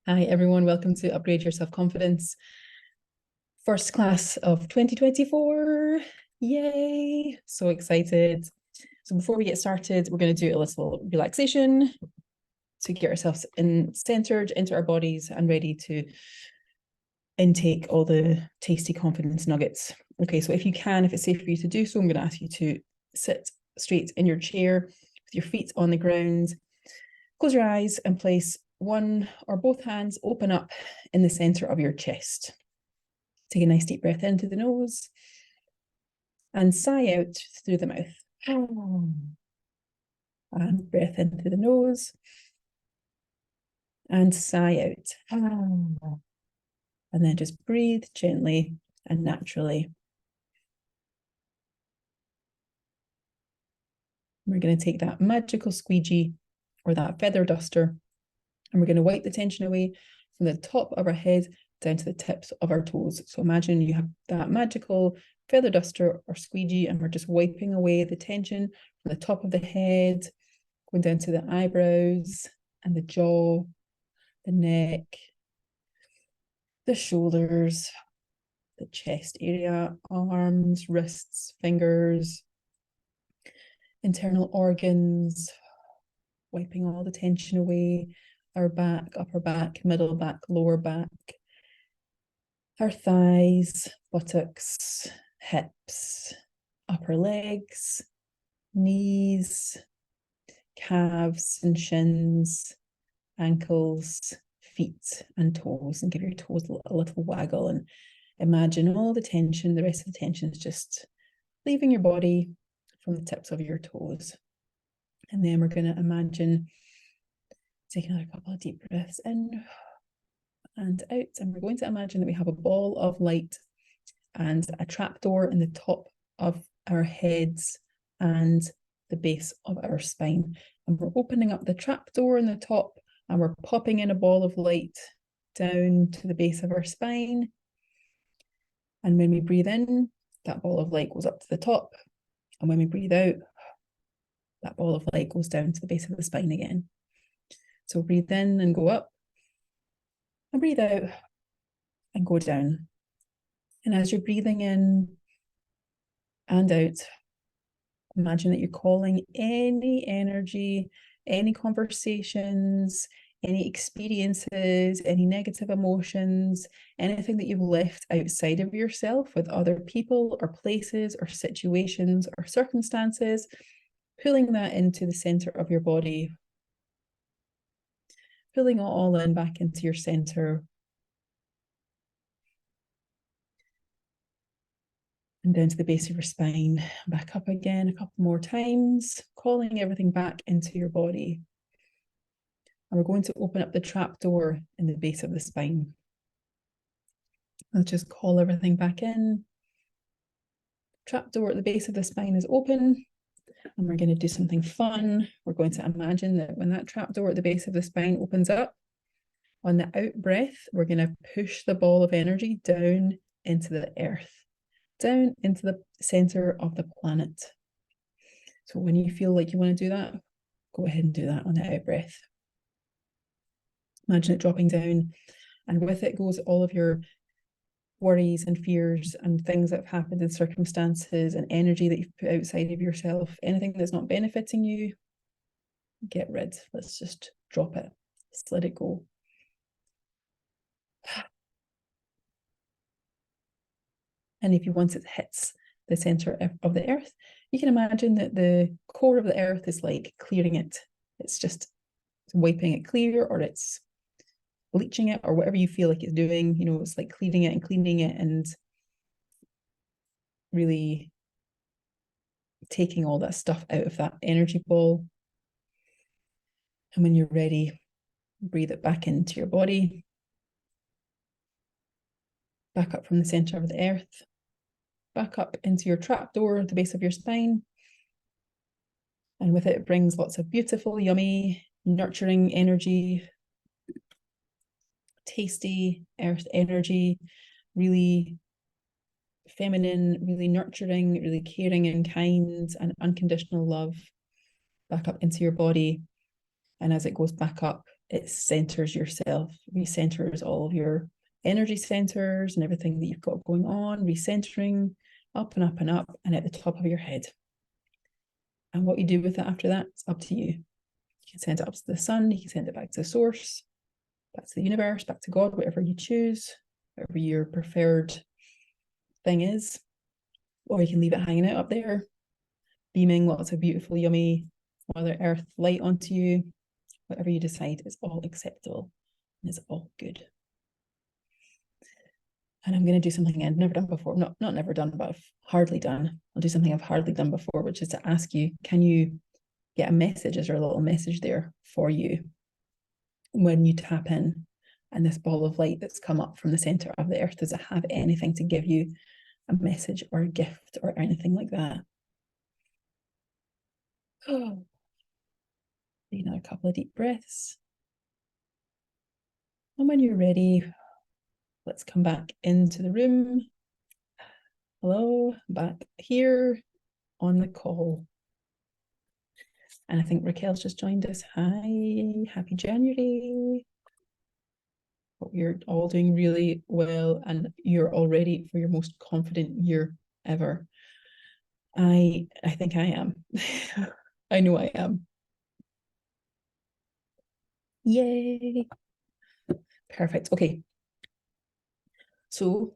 Hi, everyone. Welcome to Upgrade Your Self-Confidence. First class of 2024. Yay. So excited. So before we get started, we're going to do a little relaxation to get ourselves centered into our bodies and ready to intake all the tasty confidence nuggets. Okay, so if you can, if it's safe for you to do so, I'm going to ask you to sit straight in your chair with your feet on the ground. Close your eyes and place one or both hands open up in the center of your chest. Take a nice deep breath into the nose and sigh out through the mouth. And breath in through the nose and sigh out. And then just breathe gently and naturally. We're going to take that magical squeegee or that feather duster, and we're going to wipe the tension away from the top of our head down to the tips of our toes. So imagine you have that magical feather duster or squeegee, and we're just wiping away the tension from the top of the head, going down to the eyebrows and the jaw, the neck, the shoulders, the chest area, arms, wrists, fingers, internal organs, wiping all the tension away, our back, upper back, middle back, lower back, our thighs, buttocks, hips, upper legs, knees, calves and shins, ankles, feet and toes, and give your toes a little waggle and imagine all the tension, the rest of the tension is just leaving your body from the tips of your toes. And then we're going to imagine, take another couple of deep breaths in and out, and we're going to imagine that we have a ball of light and a trapdoor in the top of our heads and the base of our spine. And we're opening up the trapdoor in the top and we're popping in a ball of light down to the base of our spine. And when we breathe in, that ball of light goes up to the top. And when we breathe out, that ball of light goes down to the base of the spine again. So breathe in and go up, and breathe out and go down. And as you're breathing in and out, imagine that you're calling any energy, any conversations, any experiences, any negative emotions, anything that you've left outside of yourself with other people or places or situations or circumstances, pulling that into the center of your body, pulling it all in back into your center. And down to the base of your spine, back up again a couple more times, calling everything back into your body. And we're going to open up the trapdoor in the base of the spine. Let's just call everything back in. Trapdoor at the base of the spine is open, and we're going to do something fun. We're going to imagine that when that trapdoor at the base of the spine opens up, on the out breath, we're going to push the ball of energy down into the earth, down into the center of the planet. So when you feel like you want to do that, go ahead and do that on the out breath. Imagine it dropping down, and with it goes all of your worries and fears and things that have happened in circumstances and energy that you've put outside of yourself. Anything that's not benefiting you, get rid. Let's just drop it. Just let it go. And if you once it hits the center of the earth, you can imagine that the core of the earth is like clearing it. It's just wiping it clear, or it's bleaching it, or whatever you feel like it's doing. You know, it's like cleaning it and cleaning it and really taking all that stuff out of that energy ball. And when you're ready, breathe it back into your body, back up from the center of the earth, back up into your trapdoor at the base of your spine. And with it, it brings lots of beautiful, yummy, nurturing energy, tasty earth energy, really feminine, really nurturing, really caring and kind and unconditional love back up into your body. And as it goes back up, it centers yourself, recenters all of your energy centers and everything that you've got going on, recentering up and up and up and at the top of your head. And what you do with it after that, it's up to you. You can send it up to the sun, you can send it back to the source, back to the universe, back to God, whatever you choose, whatever your preferred thing is. Or you can leave it hanging out up there, beaming lots of beautiful, yummy Mother Earth light onto you. Whatever you decide is all acceptable and it's all good. And I'm going to do something I've never done before. Not never done, but I've hardly done. I'll do something I've hardly done before, which is to ask you, can you get a message? Is there a little message there for you when you tap in? And this ball of light that's come up from the center of the earth, does it have anything to give you, a message or a gift or anything like that? Oh. Take another couple of deep breaths. And when you're ready, let's come back into the room. Hello, back here on the call. And I think Raquel's just joined us. Hi, happy January. Hope you're all doing really well and you're all ready for your most confident year ever. I think I am. I know I am. Yay. Perfect. Okay. So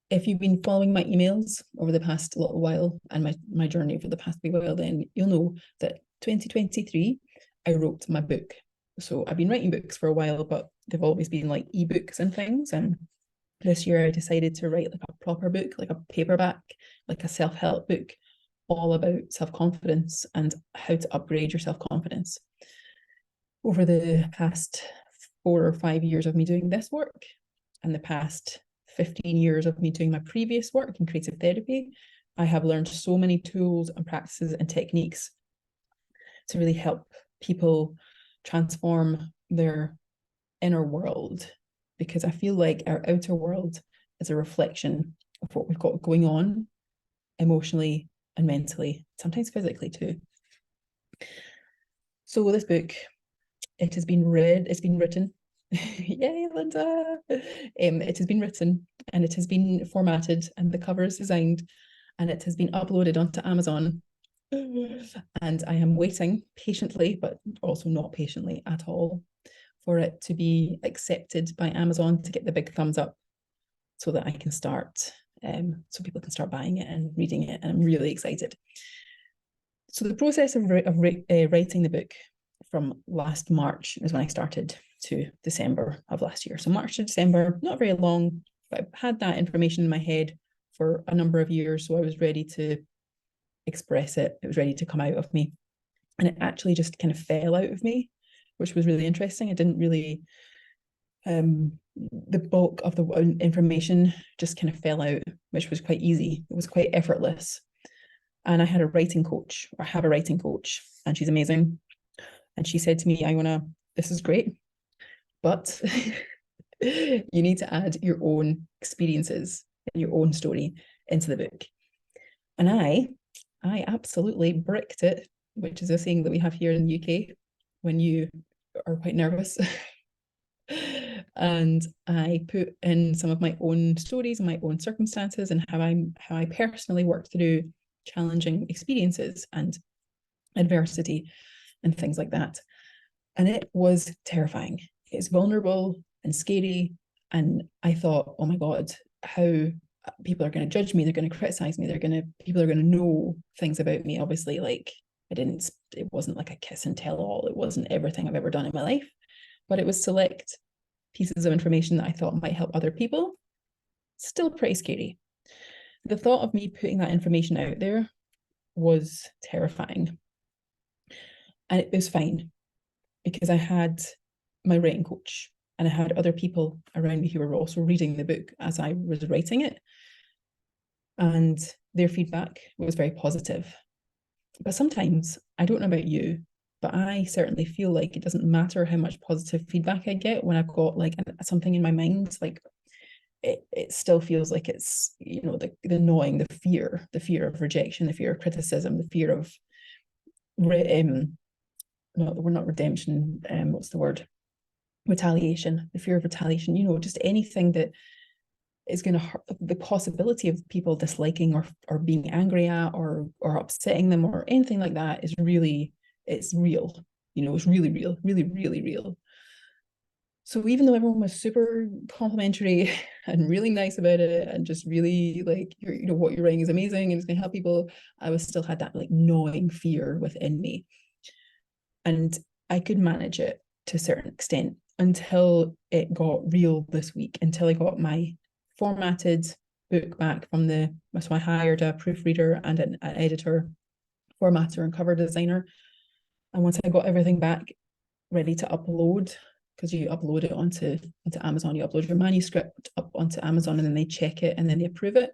if you've been following my emails over the past little while and my journey over the past wee while, then you'll know that 2023, I wrote my book. So I've been writing books for a while, but they've always been like ebooks and things. And this year I decided to write like a proper book, like a paperback, like a self-help book, all about self-confidence and how to upgrade your self-confidence. Over the past 4 or 5 years of me doing this work and the past 15 years of me doing my previous work in creative therapy, I have learned so many tools and practices and techniques to really help people transform their inner world, because I feel like our outer world is a reflection of what we've got going on emotionally and mentally, sometimes physically too. So this book, it has been read, it's been written. Yay, Linda! It has been written and it has been formatted and the cover is designed and it has been uploaded onto Amazon. And I am waiting patiently, but also not patiently at all, for it to be accepted by Amazon to get the big thumbs up so that I can start, so people can start buying it and reading it. And I'm really excited. So the process of writing the book from last March is when I started to December of last year. So March to December, not very long, but I had that information in my head for a number of years. So I was ready to express it. It was ready to come out of me. And it actually just kind of fell out of me, which was really interesting. I didn't really, the bulk of the information just kind of fell out, which was quite easy. It was quite effortless. And I had a writing coach, or have a writing coach, and she's amazing. And she said to me, Iona, this is great, but you need to add your own experiences and your own story into the book. And I absolutely bricked it, which is a saying that we have here in the UK when you are quite nervous. And I put in some of my own stories and my own circumstances and how I personally worked through challenging experiences and adversity and things like that. And it was terrifying. It's vulnerable and scary. And I thought, oh my God, how people are going to judge me. They're going to criticize me. People are going to know things about me. Obviously, like it wasn't like a kiss and tell all. It wasn't everything I've ever done in my life, but it was select pieces of information that I thought might help other people. Still pretty scary. The thought of me putting that information out there was terrifying. And it was fine because I had my writing coach and I had other people around me who were also reading the book as I was writing it. And their feedback was very positive. But sometimes, I don't know about you, but I certainly feel like it doesn't matter how much positive feedback I get when I've got like something in my mind, like it still feels like it's, the gnawing, the fear of rejection, the fear of criticism, the fear of not the word, not redemption, what's the word? Retaliation, the fear of retaliation, just anything that is going to hurt, the possibility of people disliking or being angry at or upsetting them or anything like that is really, it's real. It's really real, really, really real. So even though everyone was super complimentary and really nice about it and just really like, what you're writing is amazing and it's going to help people, I was still had that like gnawing fear within me. And I could manage it to a certain extent until it got real this week, until I got my formatted book back from so I hired a proofreader and an editor, formatter and cover designer. And once I got everything back ready to upload, because you upload it onto Amazon, you upload your manuscript up onto Amazon and then they check it and then they approve it.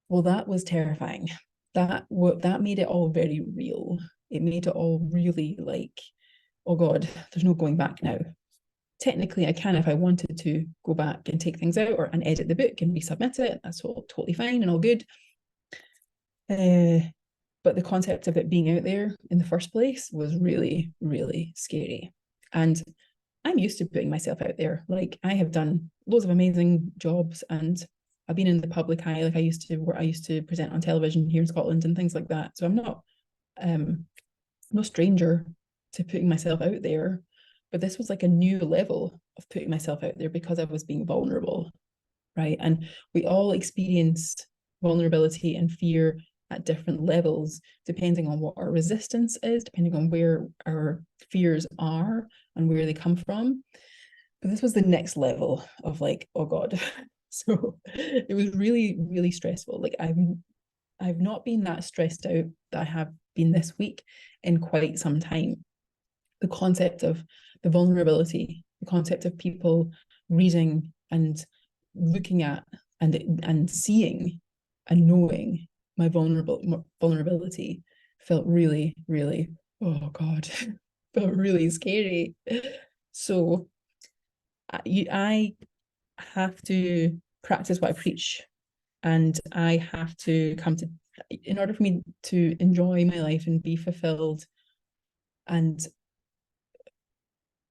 Well, that was terrifying. That made it all very real. It made it all really like, oh God, there's no going back now. Technically, I can if I wanted to go back and take things out and edit the book and resubmit it. That's all totally fine and all good. But the concept of it being out there in the first place was really, really scary. And I'm used to putting myself out there. Like I have done loads of amazing jobs and I've been in the public eye. Like I used to present on television here in Scotland and things like that. So I'm not no stranger to putting myself out there. But this was like a new level of putting myself out there because I was being vulnerable, right? And we all experience vulnerability and fear at different levels, depending on what our resistance is, depending on where our fears are and where they come from. But this was the next level of like, oh God. So it was really, really stressful. Like I've not been that stressed out that I have been this week in quite some time. The concept of the vulnerability, the concept of people reading and looking at and seeing and knowing my vulnerability felt really, really, oh God, felt really scary. So I have to practice what I preach, and I have to come to, in order for me to enjoy my life and be fulfilled and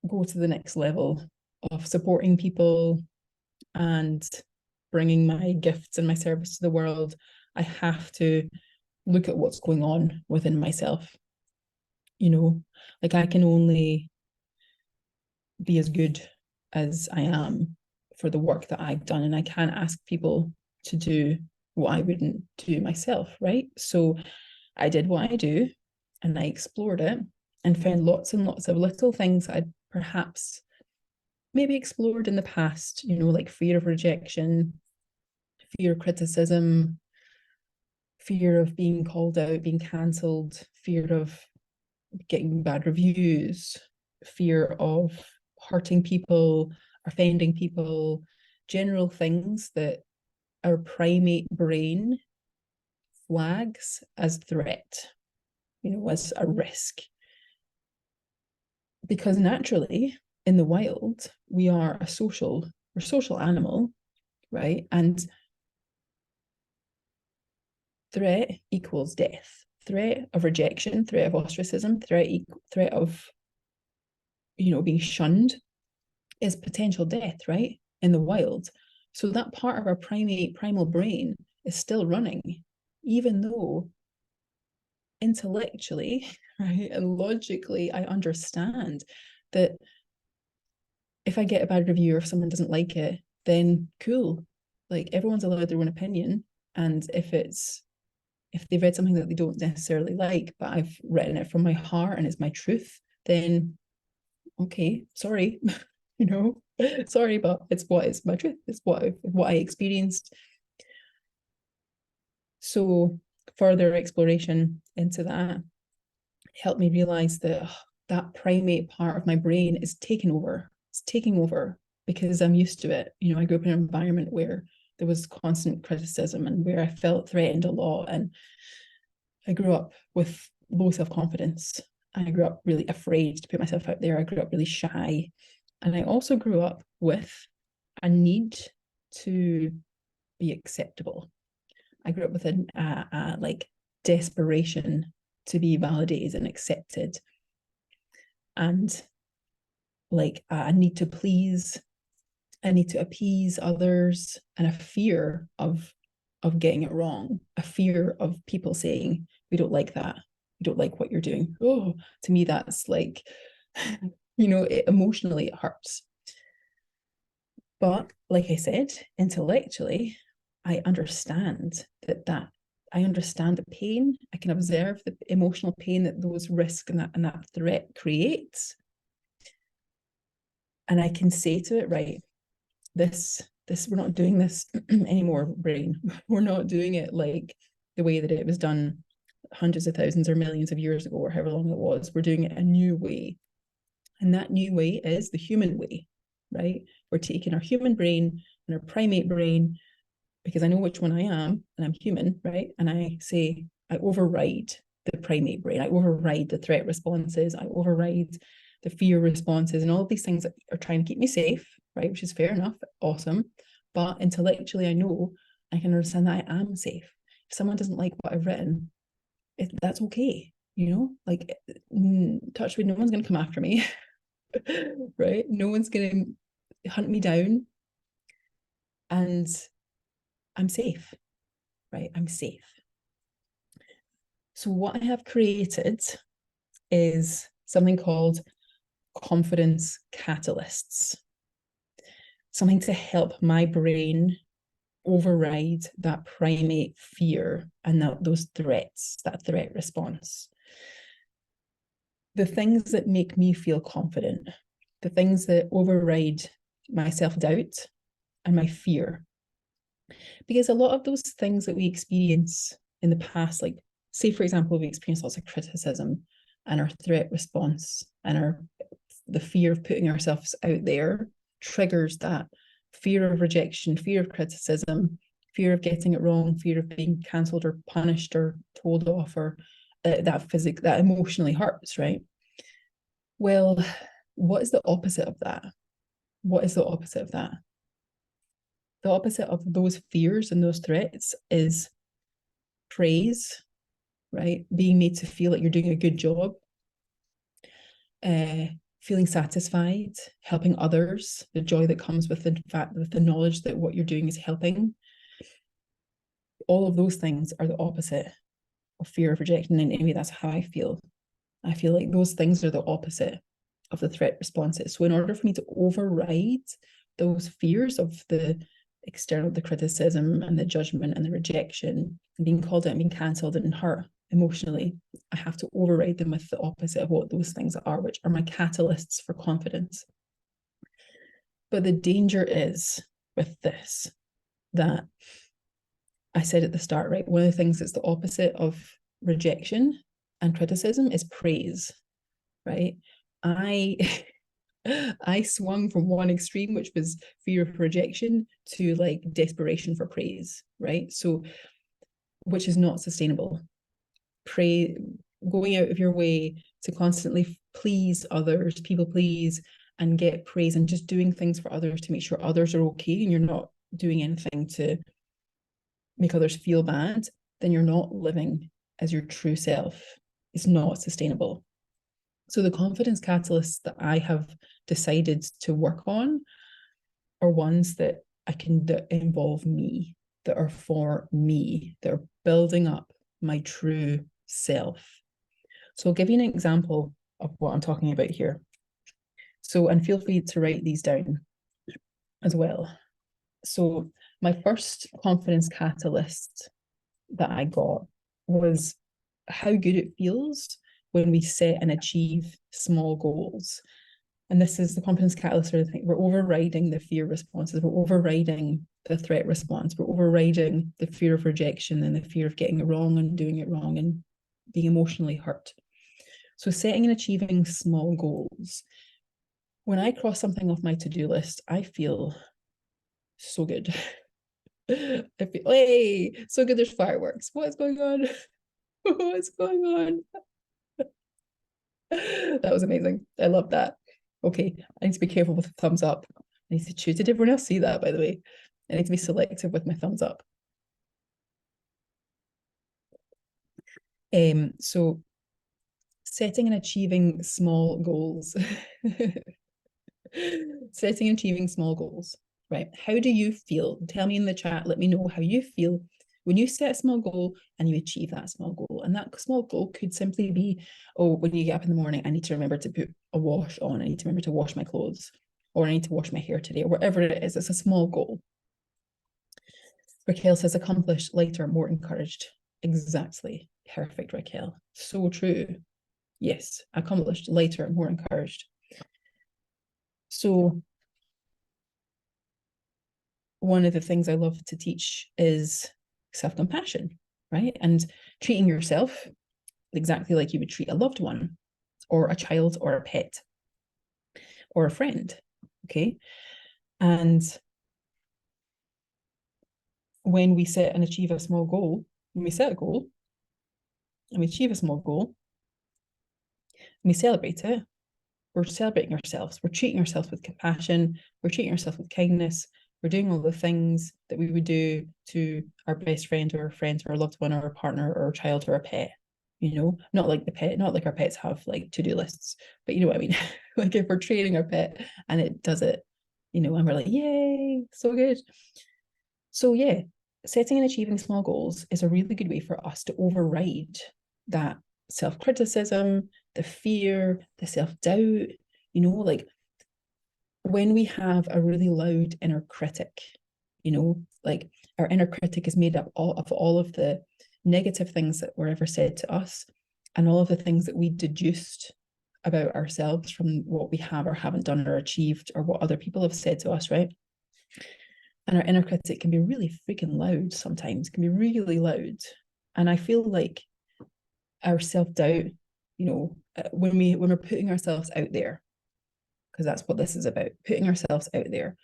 go to the next level of supporting people and bringing my gifts and my service to the world, I have to look at what's going on within myself. Like I can only be as good as I am for the work that I've done, and I can't ask people to do what I wouldn't do myself, right? So I did what I do and I explored it and found lots and lots of little things I'd perhaps maybe explored in the past, like fear of rejection, fear of criticism, fear of being called out, being cancelled, fear of getting bad reviews, fear of hurting people, offending people, general things that our primate brain flags as threat, as a risk. Because naturally, in the wild, we're a social animal, right? And threat equals death. Threat of rejection, threat of ostracism, threat of being shunned is potential death, right? In the wild. So that part of our primal brain is still running, even though intellectually, right, and logically, I understand that if I get a bad review or if someone doesn't like it, then cool. Like everyone's allowed their own opinion. And if they've read something that they don't necessarily like, but I've written it from my heart and it's my truth, then okay, sorry, sorry, but it's my truth. It's what I experienced. So further exploration into that helped me realize that that primate part of my brain is taking over. It's taking over because I'm used to it. I grew up in an environment where there was constant criticism and where I felt threatened a lot. And I grew up with low self-confidence. I grew up really afraid to put myself out there. I grew up really shy. And I also grew up with a need to be acceptable. I grew up with a like desperation to be validated and accepted. and like I need to please, I need to appease others, and a fear of getting it wrong, a fear of people saying, we don't like that, we don't like what you're doing. Oh, to me, that's like, emotionally it hurts. But like I said, intellectually, I understand that I understand the pain. I can observe the emotional pain that those risks and that threat creates. And I can say to it, right, this we're not doing this anymore, brain. We're not doing it like the way that it was done hundreds of thousands or millions of years ago, or however long it was. We're doing it a new way. And that new way is the human way, right? We're taking our human brain and our primate brain, because I know which one I am and I'm human, right? And I say, I override the primate brain. I override the threat responses. I override the fear responses and all of these things that are trying to keep me safe, right? Which is fair enough, awesome. But intellectually, I know I can understand that I am safe. If someone doesn't like what I've written, that's okay, like touch wood, no one's going to come after me, right? No one's going to hunt me down, and I'm safe, right? I'm safe. So what I have created is something called confidence catalysts, something to help my brain override that primate fear and those threats, that threat response. The things that make me feel confident, the things that override my self-doubt and my fear. Because a lot of those things that we experience in the past, like say, for example, we experience lots of criticism, and our threat response and the fear of putting ourselves out there triggers that fear of rejection, fear of criticism, fear of getting it wrong, fear of being cancelled or punished or told off, or that emotionally hurts, right? Well, what is the opposite of that? What is the opposite of that? The opposite of those fears and those threats is praise, right? Being made to feel like you're doing a good job, feeling satisfied, helping others, the joy that comes with the knowledge that what you're doing is helping. All of those things are the opposite of fear of rejection. And anyway, that's how I feel. I feel like those things are the opposite of the threat responses. So in order for me to override those fears of the external, the criticism and the judgment and the rejection and being called out and being cancelled and hurt emotionally, I have to override them with the opposite of what those things are, which are my catalysts for confidence. But the danger is with this, that I said at the start, right? One of the things that's the opposite of rejection and criticism is praise, right? I swung from one extreme, which was fear of rejection, to like desperation for praise, right? So, which is not sustainable. Going out of your way to constantly please others, people please, and get praise, and just doing things for others to make sure others are okay, and you're not doing anything to make others feel bad, then you're not living as your true self. It's not sustainable. So the confidence catalysts that I have decided to work on are ones that that involve me, that are for me, that are building up my true self. So I'll give you an example of what I'm talking about here. So, and feel free to write these down as well. So my first confidence catalyst that I got was how good it feels when we set and achieve small goals. And this is the confidence catalyst sort of thing. We're overriding the fear responses. We're overriding the threat response. We're overriding the fear of rejection and the fear of getting it wrong and doing it wrong and being emotionally hurt. So setting and achieving small goals. When I cross something off my to-do list, I feel so good. I feel, hey, so good, there's fireworks. What's going on? What's going on? That was amazing. I love that. Okay, I need to be careful with the thumbs up. I need to choose. Did everyone else see that, by the way? I need to be selective with my thumbs up. So setting and achieving small goals. Setting and achieving small goals, right? How do you feel? Tell me in the chat, let me know how you feel when you set a small goal and you achieve that small goal. And that small goal could simply be, oh, when you get up in the morning, I need to remember to put a wash on. I need to remember to wash my clothes, or I need to wash my hair today, or whatever it is. It's a small goal. Raquel says, accomplished, lighter, more encouraged. Exactly. Perfect, Raquel. So true. Yes, accomplished, lighter, more encouraged. So one of the things I love to teach is self-compassion, right? And treating yourself exactly like you would treat a loved one or a child or a pet or a friend, okay? And when we set and achieve a small goal, when we set a goal and we achieve a small goal and we celebrate it, we're celebrating ourselves. We're treating ourselves with compassion. We're treating ourselves with kindness. We're doing all the things that we would do to our best friend or our friend or our loved one or our partner or our child or a pet. You know, not like the pet, not like our pets have like to-do lists, but you know what I mean? Like if we're training our pet and it does it, you know, and we're like, yay, so good. So yeah, setting and achieving small goals is a really good way for us to override that self-criticism, the fear, the self-doubt, you know, like when we have a really loud inner critic, you know, like our inner critic is made up of all of the negative things that were ever said to us and all of the things that we deduced about ourselves from what we have or haven't done or achieved or what other people have said to us, right? And our inner critic can be really freaking loud sometimes, can be really loud. And I feel like our self-doubt, you know, when we're putting ourselves out there, because that's what this is about, putting ourselves out there,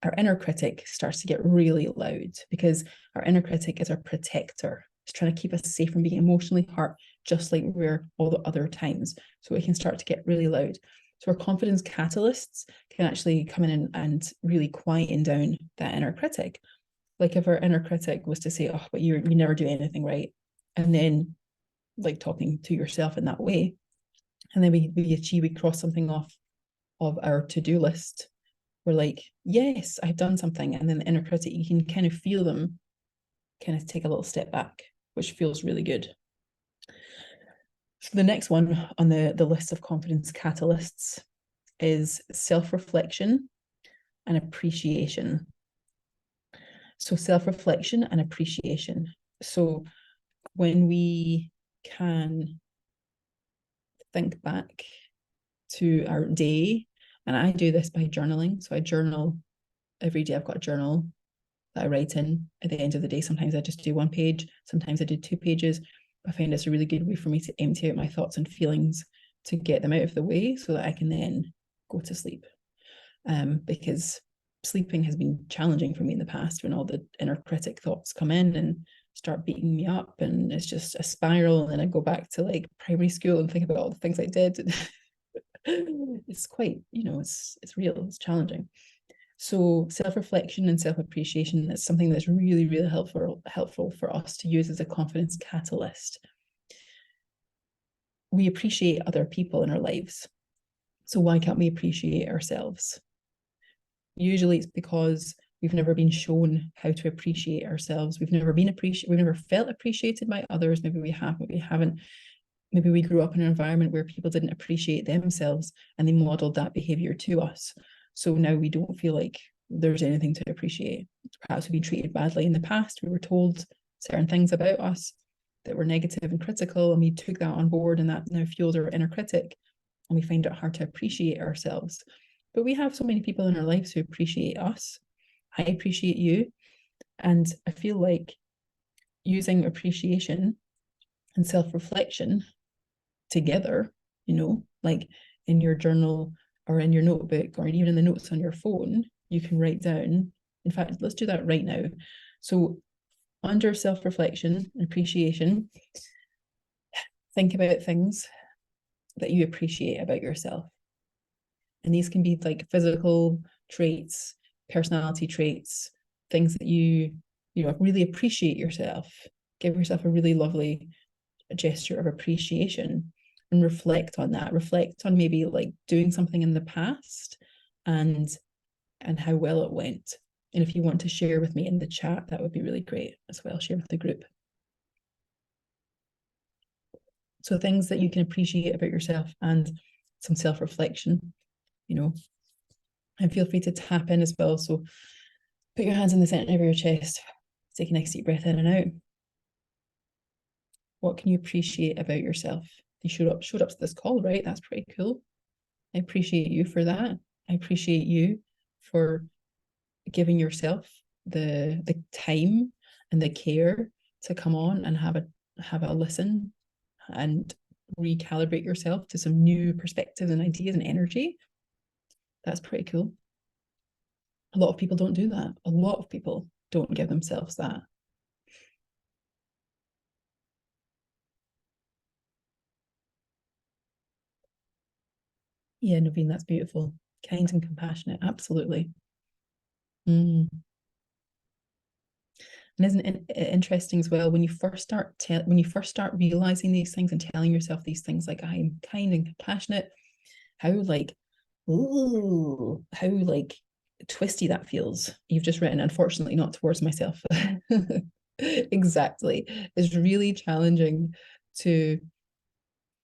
our inner critic starts to get really loud because our inner critic is our protector. It's trying to keep us safe from being emotionally hurt, just like we're all the other times. So it can start to get really loud. So our confidence catalysts can actually come in and really quieten down that inner critic. Like if our inner critic was to say, oh, but you never do anything right. And then like talking to yourself in that way. And then we cross something off of our to-do list. We're like, yes, I've done something. And then the inner critic, you can kind of feel them kind of take a little step back, which feels really good. So the next one on the list of confidence catalysts is self-reflection and appreciation. So self-reflection and appreciation. So when we can think back to our day, and I do this by journaling. So I journal every day. I've got a journal that I write in at the end of the day. Sometimes I just do 1 page, sometimes I do 2 pages. I find it's a really good way for me to empty out my thoughts and feelings to get them out of the way so that I can then go to sleep. Because sleeping has been challenging for me in the past when all the inner critic thoughts come in and start beating me up, and it's just a spiral, and I go back to like primary school and think about all the things I did. It's quite, you know, it's real, it's challenging. So self-reflection and self-appreciation is something that's really, really helpful for us to use as a confidence catalyst. We appreciate other people in our lives. So why can't we appreciate ourselves? Usually it's because we've never been shown how to appreciate ourselves. We've never felt appreciated by others. Maybe we have, maybe we haven't. Maybe we grew up in an environment where people didn't appreciate themselves and they modeled that behavior to us. So now we don't feel like there's anything to appreciate. Perhaps we've been treated badly in the past. We were told certain things about us that were negative and critical, and we took that on board, and that now fuels our inner critic, and we find it hard to appreciate ourselves. But we have so many people in our lives who appreciate us. I appreciate you. And I feel like using appreciation and self-reflection together, you know, like in your journal or in your notebook or even in the notes on your phone, you can write down. In fact, let's do that right now. So under self-reflection and appreciation, think about things that you appreciate about yourself. And these can be like physical traits, personality traits, things that you know, really appreciate yourself. Give yourself a really lovely gesture of appreciation. and reflect on that. Reflect on maybe like doing something in the past and how well it went. And if you want to share with me in the chat, that would be really great as well. Share with the group. So things that you can appreciate about yourself and some self-reflection, you know, and feel free to tap in as well. So put your hands in the center of your chest, take a nice deep breath in and out. What can you appreciate about yourself? You showed up to this call, right? That's pretty cool. I appreciate you for that. I appreciate you for giving yourself the time and the care to come on and have a listen and recalibrate yourself to some new perspectives and ideas and energy. That's pretty cool. A lot of people don't do that. A lot of people don't give themselves that. Yeah, Naveen, that's beautiful. Kind and compassionate, absolutely. And isn't it interesting as well when you first start realizing these things and telling yourself these things like I'm kind and compassionate, how like, ooh, how like twisty that feels. You've just written, unfortunately, not towards myself. Exactly. It's really challenging to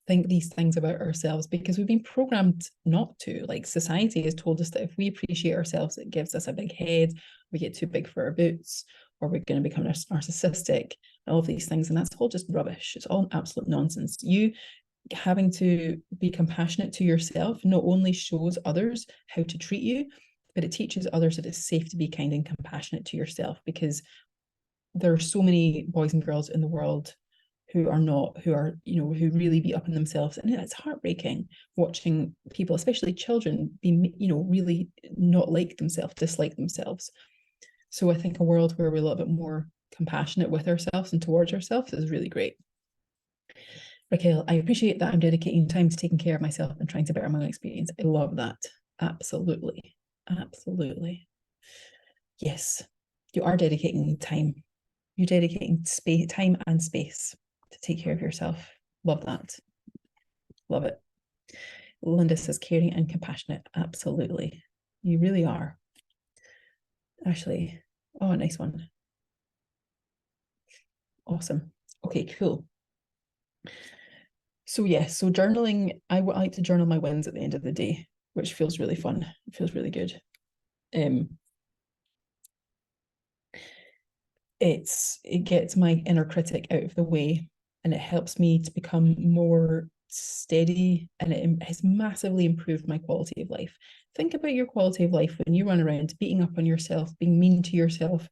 think these things about ourselves because we've been programmed not to. Like society has told us that if we appreciate ourselves, it gives us a big head, we get too big for our boots, or we're going to become narcissistic, all of these things. And that's all just rubbish. It's all absolute nonsense. You having to be compassionate to yourself not only shows others how to treat you, but it teaches others that it's safe to be kind and compassionate to yourself, because there are so many boys and girls in the world who are who really beat up on themselves, and it's heartbreaking watching people, especially children, be really not like themselves, dislike themselves. So I think a world where we're a little bit more compassionate with ourselves and towards ourselves is really great. Raquel, I appreciate that I'm dedicating time to taking care of myself and trying to better my own experience. I love that. Absolutely. Absolutely. Yes, you are dedicating time. You're dedicating time and space to take care of yourself. Love that. Love it. Linda says caring and compassionate. Absolutely. You really are. Ashley. Oh, nice one. Awesome. Okay, cool. So yes, so journaling, I like to journal my wins at the end of the day, which feels really fun. It feels really good. It gets my inner critic out of the way, and it helps me to become more steady, and it has massively improved my quality of life. Think about your quality of life when you run around beating up on yourself, being mean to yourself,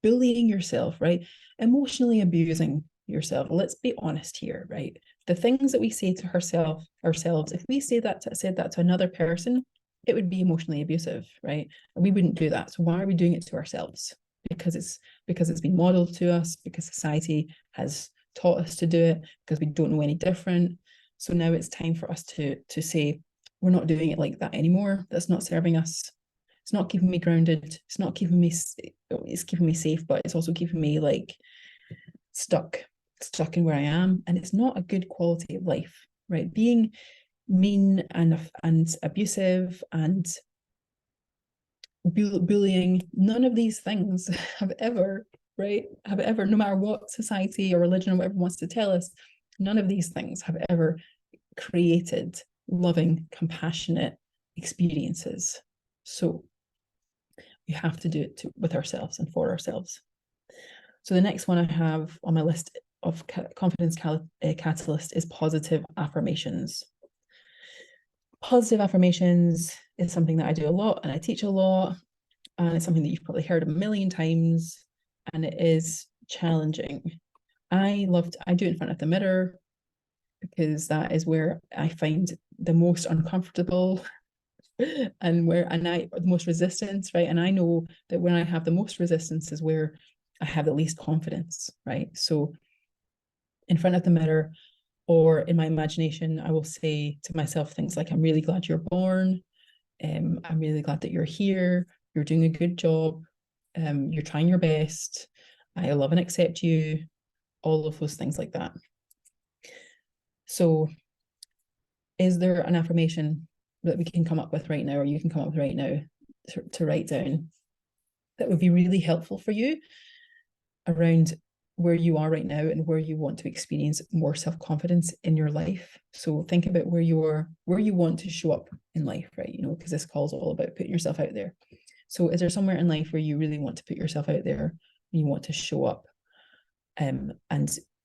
bullying yourself, right? Emotionally abusing yourself. Let's be honest here, right? The things that we say to ourselves, if we said that to another person, it would be emotionally abusive, right? And we wouldn't do that. So why are we doing it to ourselves? Because it's been modeled to us, because society has taught us to do it, because we don't know any different. So now it's time for us to say, we're not doing it like that anymore. That's not serving us. It's not keeping me grounded. It's keeping me safe, but it's also keeping me like stuck in where I am. And it's not a good quality of life, right? Being mean and abusive and bullying, none of these things have ever, no matter what society or religion or whatever wants to tell us, none of these things have ever created loving, compassionate experiences. So we have to do it with ourselves and for ourselves. So the next one I have on my list of confidence catalyst is positive affirmations. Positive affirmations is something that I do a lot and I teach a lot, and it's something that you've probably heard a million times, and it is challenging. I do it in front of the mirror because that is where I find the most uncomfortable and the most resistance, right? And I know that when I have the most resistance is where I have the least confidence, right? So in front of the mirror or in my imagination, I will say to myself things like, I'm really glad you're born. I'm really glad that you're here. You're doing a good job. You're trying your best. I love and accept you. All of those things like that. So is there an affirmation that we can come up with right now, or you can come up with right now to write down that would be really helpful for you around where you are right now and where you want to experience more self-confidence in your life? So think about where you are, where you want to show up in life, right? You know, because this call is all about putting yourself out there. So is there somewhere in life where you really want to put yourself out there, you want to show up? And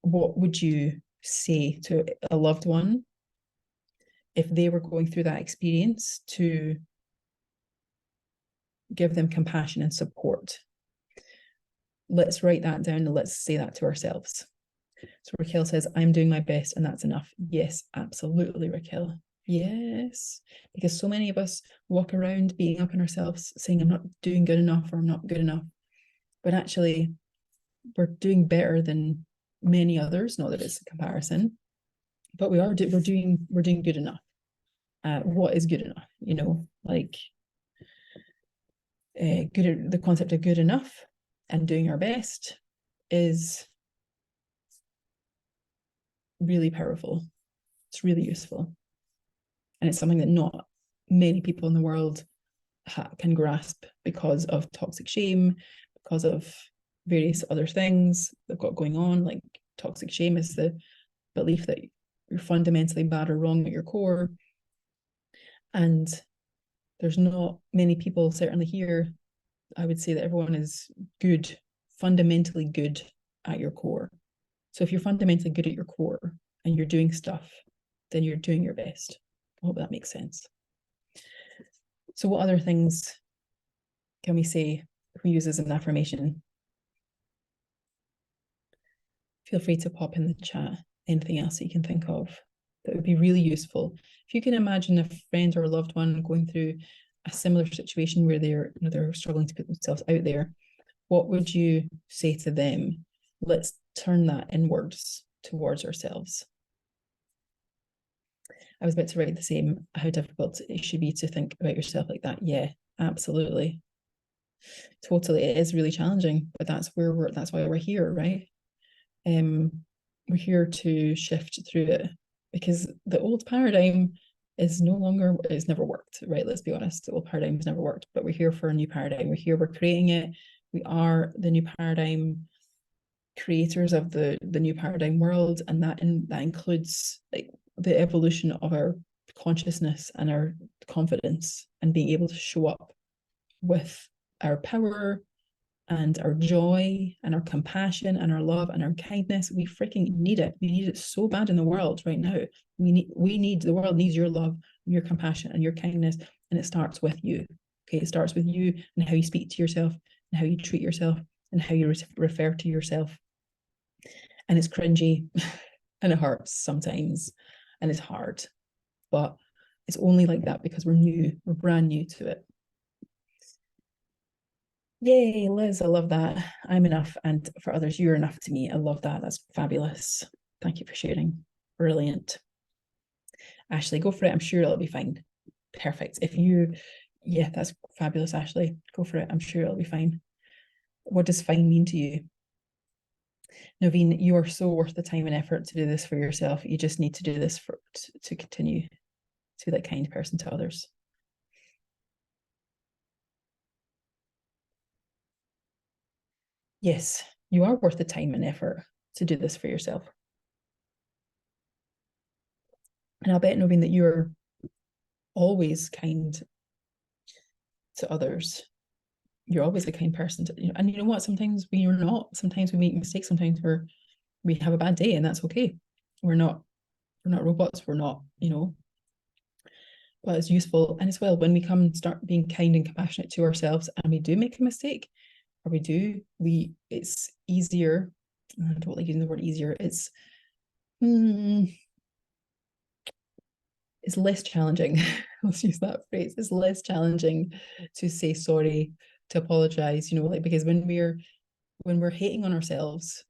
what would you say to a loved one if they were going through that experience, to give them compassion and support? Let's write that down and let's say that to ourselves. So Raquel says, I'm doing my best and that's enough. Yes, absolutely, Raquel. Yes. Because so many of us walk around beating up on ourselves, saying, I'm not doing good enough, or I'm not good enough. But actually, we're doing better than many others. Not that it's a comparison, but we're doing good enough. What is good enough? You know, like the concept of good enough and doing our best is really powerful. It's really useful. And it's something that not many people in the world can grasp because of toxic shame, because of various other things they've got going on. Like toxic shame is the belief that you're fundamentally bad or wrong at your core. And there's not many people, certainly here, I would say that everyone is good, fundamentally good at your core. So if you're fundamentally good at your core and you're doing stuff, then you're doing your best. I hope that makes sense. So what other things can we say if we use as an affirmation? Feel free to pop in the chat anything else that you can think of that would be really useful. If you can imagine a friend or a loved one going through a similar situation where they're struggling to put themselves out there, what would you say to them? Let's turn that inwards towards ourselves. I was about to write the same, how difficult it should be to think about yourself like that. Yeah, absolutely. Totally. It is really challenging, but that's why we're here, right? We're here to shift through it, because the old paradigm is no longer, it's never worked, right? Let's be honest, the old paradigm has never worked, but we're here for a new paradigm. We're creating it. We are the new paradigm creators of the new paradigm world, and that includes like the evolution of our consciousness and our confidence and being able to show up with our power and our joy and our compassion and our love and our kindness. We freaking need it. We need it so bad in the world right now. The world needs your love, your compassion and your kindness, and it starts with you. Okay, it starts with you and how you speak to yourself and how you treat yourself and how you refer to yourself. And it's cringy and it hurts sometimes and it's hard, but it's only like that because we're brand new to it. Yay, Liz, I love that. I'm enough, and for others, you're enough to me. I love that. That's fabulous. Thank you for sharing. Brilliant. Ashley, go for it. I'm sure it'll be fine. Perfect. Yeah, that's fabulous, Ashley. Go for it. I'm sure it'll be fine. What does fine mean to you? Naveen, you are so worth the time and effort to do this for yourself. You just need to do this to continue to be that kind person to others. Yes, you are worth the time and effort to do this for yourself. And I'll bet, Naveen, that you're always kind to others. You're always a kind person and you know what, sometimes we're not. Sometimes we make mistakes. Sometimes we have a bad day, and that's okay. We're not robots. We're not, but it's useful. And as well, when we come and start being kind and compassionate to ourselves and we do make a mistake, or it's easier. I don't like using the word easier. It's less challenging. Let's use that phrase. It's less challenging to say sorry, to apologize, because when we're hating on ourselves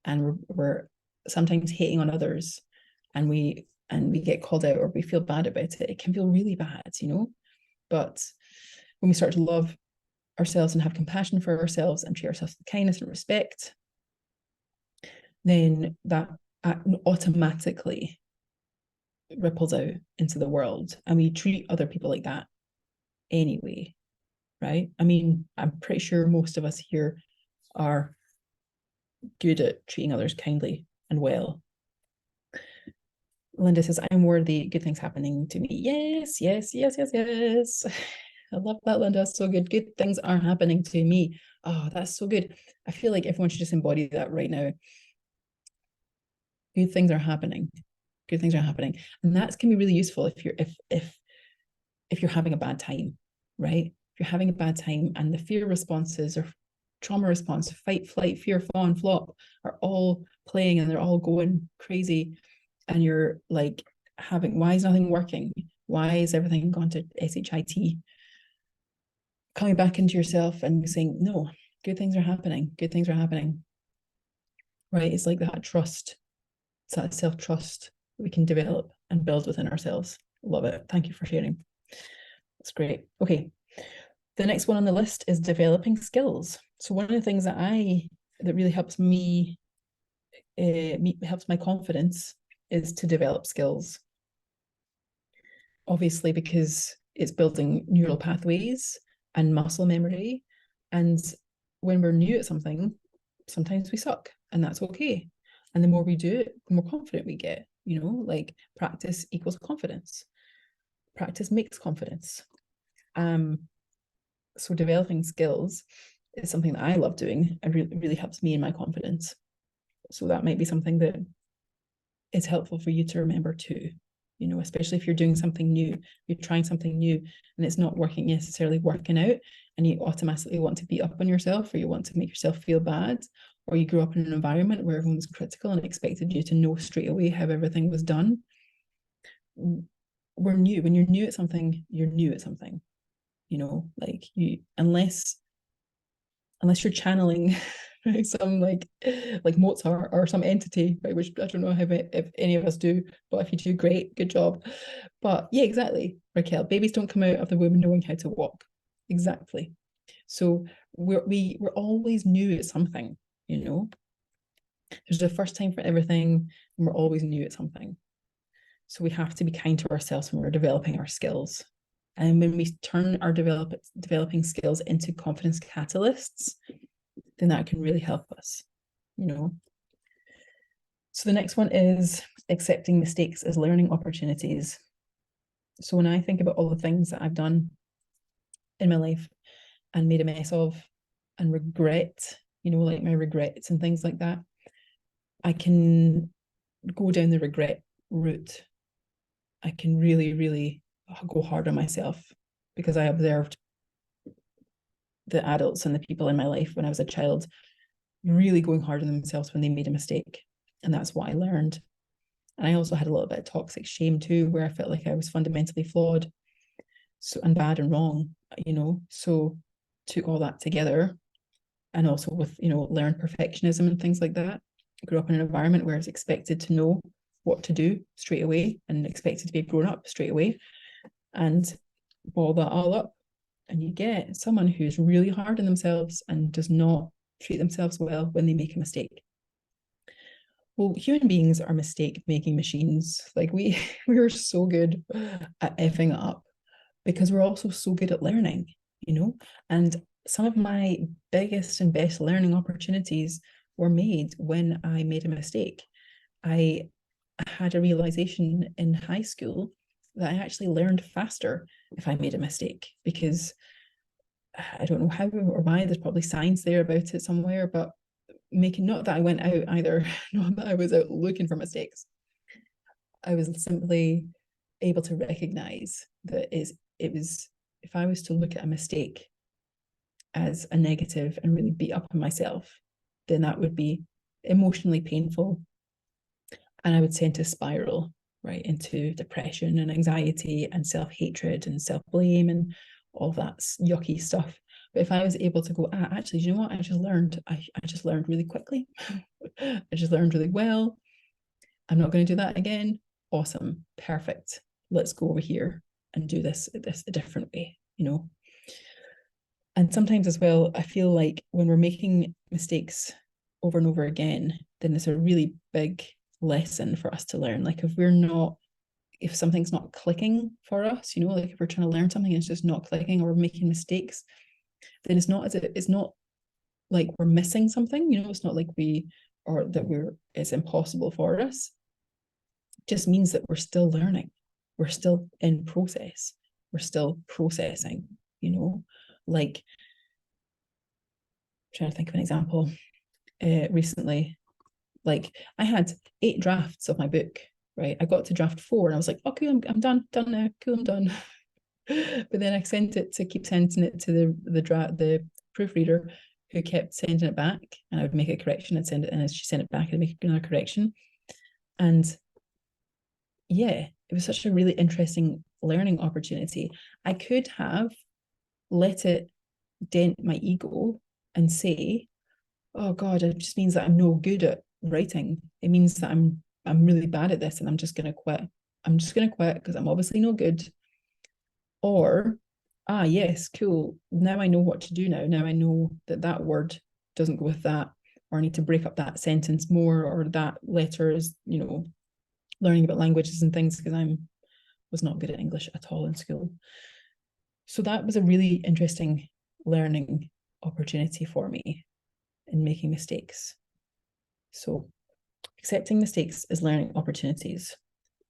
and we're sometimes hating on others, and we get called out or we feel bad about it, it can feel really bad, but when we start to love ourselves and have compassion for ourselves and treat ourselves with kindness and respect, then that automatically ripples out into the world, and we treat other people like that anyway, right? I mean, I'm pretty sure most of us here are good at treating others kindly and well. Linda says, I'm worthy, good things happening to me. Yes, yes, yes, yes, yes. I love that, Linda. So good. Good things are happening to me. Oh, that's so good. I feel like everyone should just embody that right now. Good things are happening. Good things are happening. And that can be really useful if you're having a bad time, right? If you're having a bad time and the fear responses or trauma response, fight, flight, fear, fawn, flop are all playing and they're all going crazy, and you're like having, why is nothing working? Why is everything gone to SHIT? Coming back into yourself and saying, no, good things are happening. Good things are happening. Right? It's like that trust. It's that self-trust that we can develop and build within ourselves. Love it. Thank you for sharing. That's great. Okay. The next one on the list is developing skills. So one of the things that really helps me, helps my confidence is to develop skills. Obviously, because it's building neural pathways and muscle memory. And when we're new at something, sometimes we suck, and that's okay. And the more we do it, the more confident we get. You know, like practice equals confidence. Practice makes confidence. So developing skills is something that I love doing and really helps me in my confidence. So that might be something that is helpful for you to remember too. You know, especially if you're doing something new, you're trying something new and it's not necessarily working out, and you automatically want to beat up on yourself, or you want to make yourself feel bad, or you grew up in an environment where everyone was critical and expected you to know straight away how everything was done. We're new. When you're new at something, you're new at something. You know, like unless you're channeling some like Mozart or some entity, right, which I don't know if any of us do, but if you do, great, good job. But yeah, exactly, Raquel, babies don't come out of the womb knowing how to walk. Exactly. So we're always new at something, you know. There's a first time for everything, and we're always new at something. So we have to be kind to ourselves when we're developing our skills. And when we turn our developing skills into confidence catalysts, then that can really help us, you know. So the next one is accepting mistakes as learning opportunities. So when I think about all the things that I've done in my life and made a mess of and regret, you know, like my regrets and things like that, I can go down the regret route. I can really, really go hard on myself because I observed the adults and the people in my life when I was a child really going hard on themselves when they made a mistake. And that's what I learned. And I also had a little bit of toxic shame too, where I felt like I was fundamentally flawed, so and bad and wrong, you know. So took all that together, and also with, you know, learned perfectionism and things like that. I grew up in an environment where I was expected to know what to do straight away and expected to be grown up straight away, and ball that all up. And you get someone who's really hard on themselves and does not treat themselves well when they make a mistake. Well, human beings are mistake-making machines. Like we are so good at effing up because we're also so good at learning, you know? And some of my biggest and best learning opportunities were made when I made a mistake. I had a realization in high school that I actually learned faster if I made a mistake, because I don't know how or why, there's probably science there about it somewhere, but making, not that I went out either, not that I was out looking for mistakes. I was simply able to recognize that it was, if I was to look at a mistake as a negative and really beat up on myself, then that would be emotionally painful. And I would tend to spiral right into depression and anxiety and self-hatred and self-blame and all that yucky stuff. But if I was able to go, actually, you know what? I just learned really quickly. I just learned really well. I'm not going to do that again. Awesome. Perfect. Let's go over here and do this a different way, you know? And sometimes as well, I feel like when we're making mistakes over and over again, then it's a really big lesson for us to learn. Like if we're not if something's not clicking for us, like if we're trying to learn something and it's just not clicking, or we're making mistakes, then it's not like we're missing something, it's not like it's impossible for us. It just means that we're still learning. We're still in process. We're still processing, like, I'm trying to think of an example. Recently, like, I had 8 drafts of my book, right? I got to draft 4 and I was like, okay, I'm done now. Cool, I'm done. But then I keep sending it to the proofreader, who kept sending it back, and I would make a correction and send it, and as she sent it back, I'd make another correction. And yeah, it was such a really interesting learning opportunity. I could have let it dent my ego and say, oh God, it just means that I'm no good at writing. It means that I'm really bad at this and I'm just gonna quit. I'm just gonna quit because I'm obviously no good. Or, yes, cool. Now I know what to do now. Now I know that word doesn't go with that, or I need to break up that sentence more, or that letter is, learning about languages and things, because I was not good at English at all in school. So that was a really interesting learning opportunity for me in making mistakes. So accepting mistakes as learning opportunities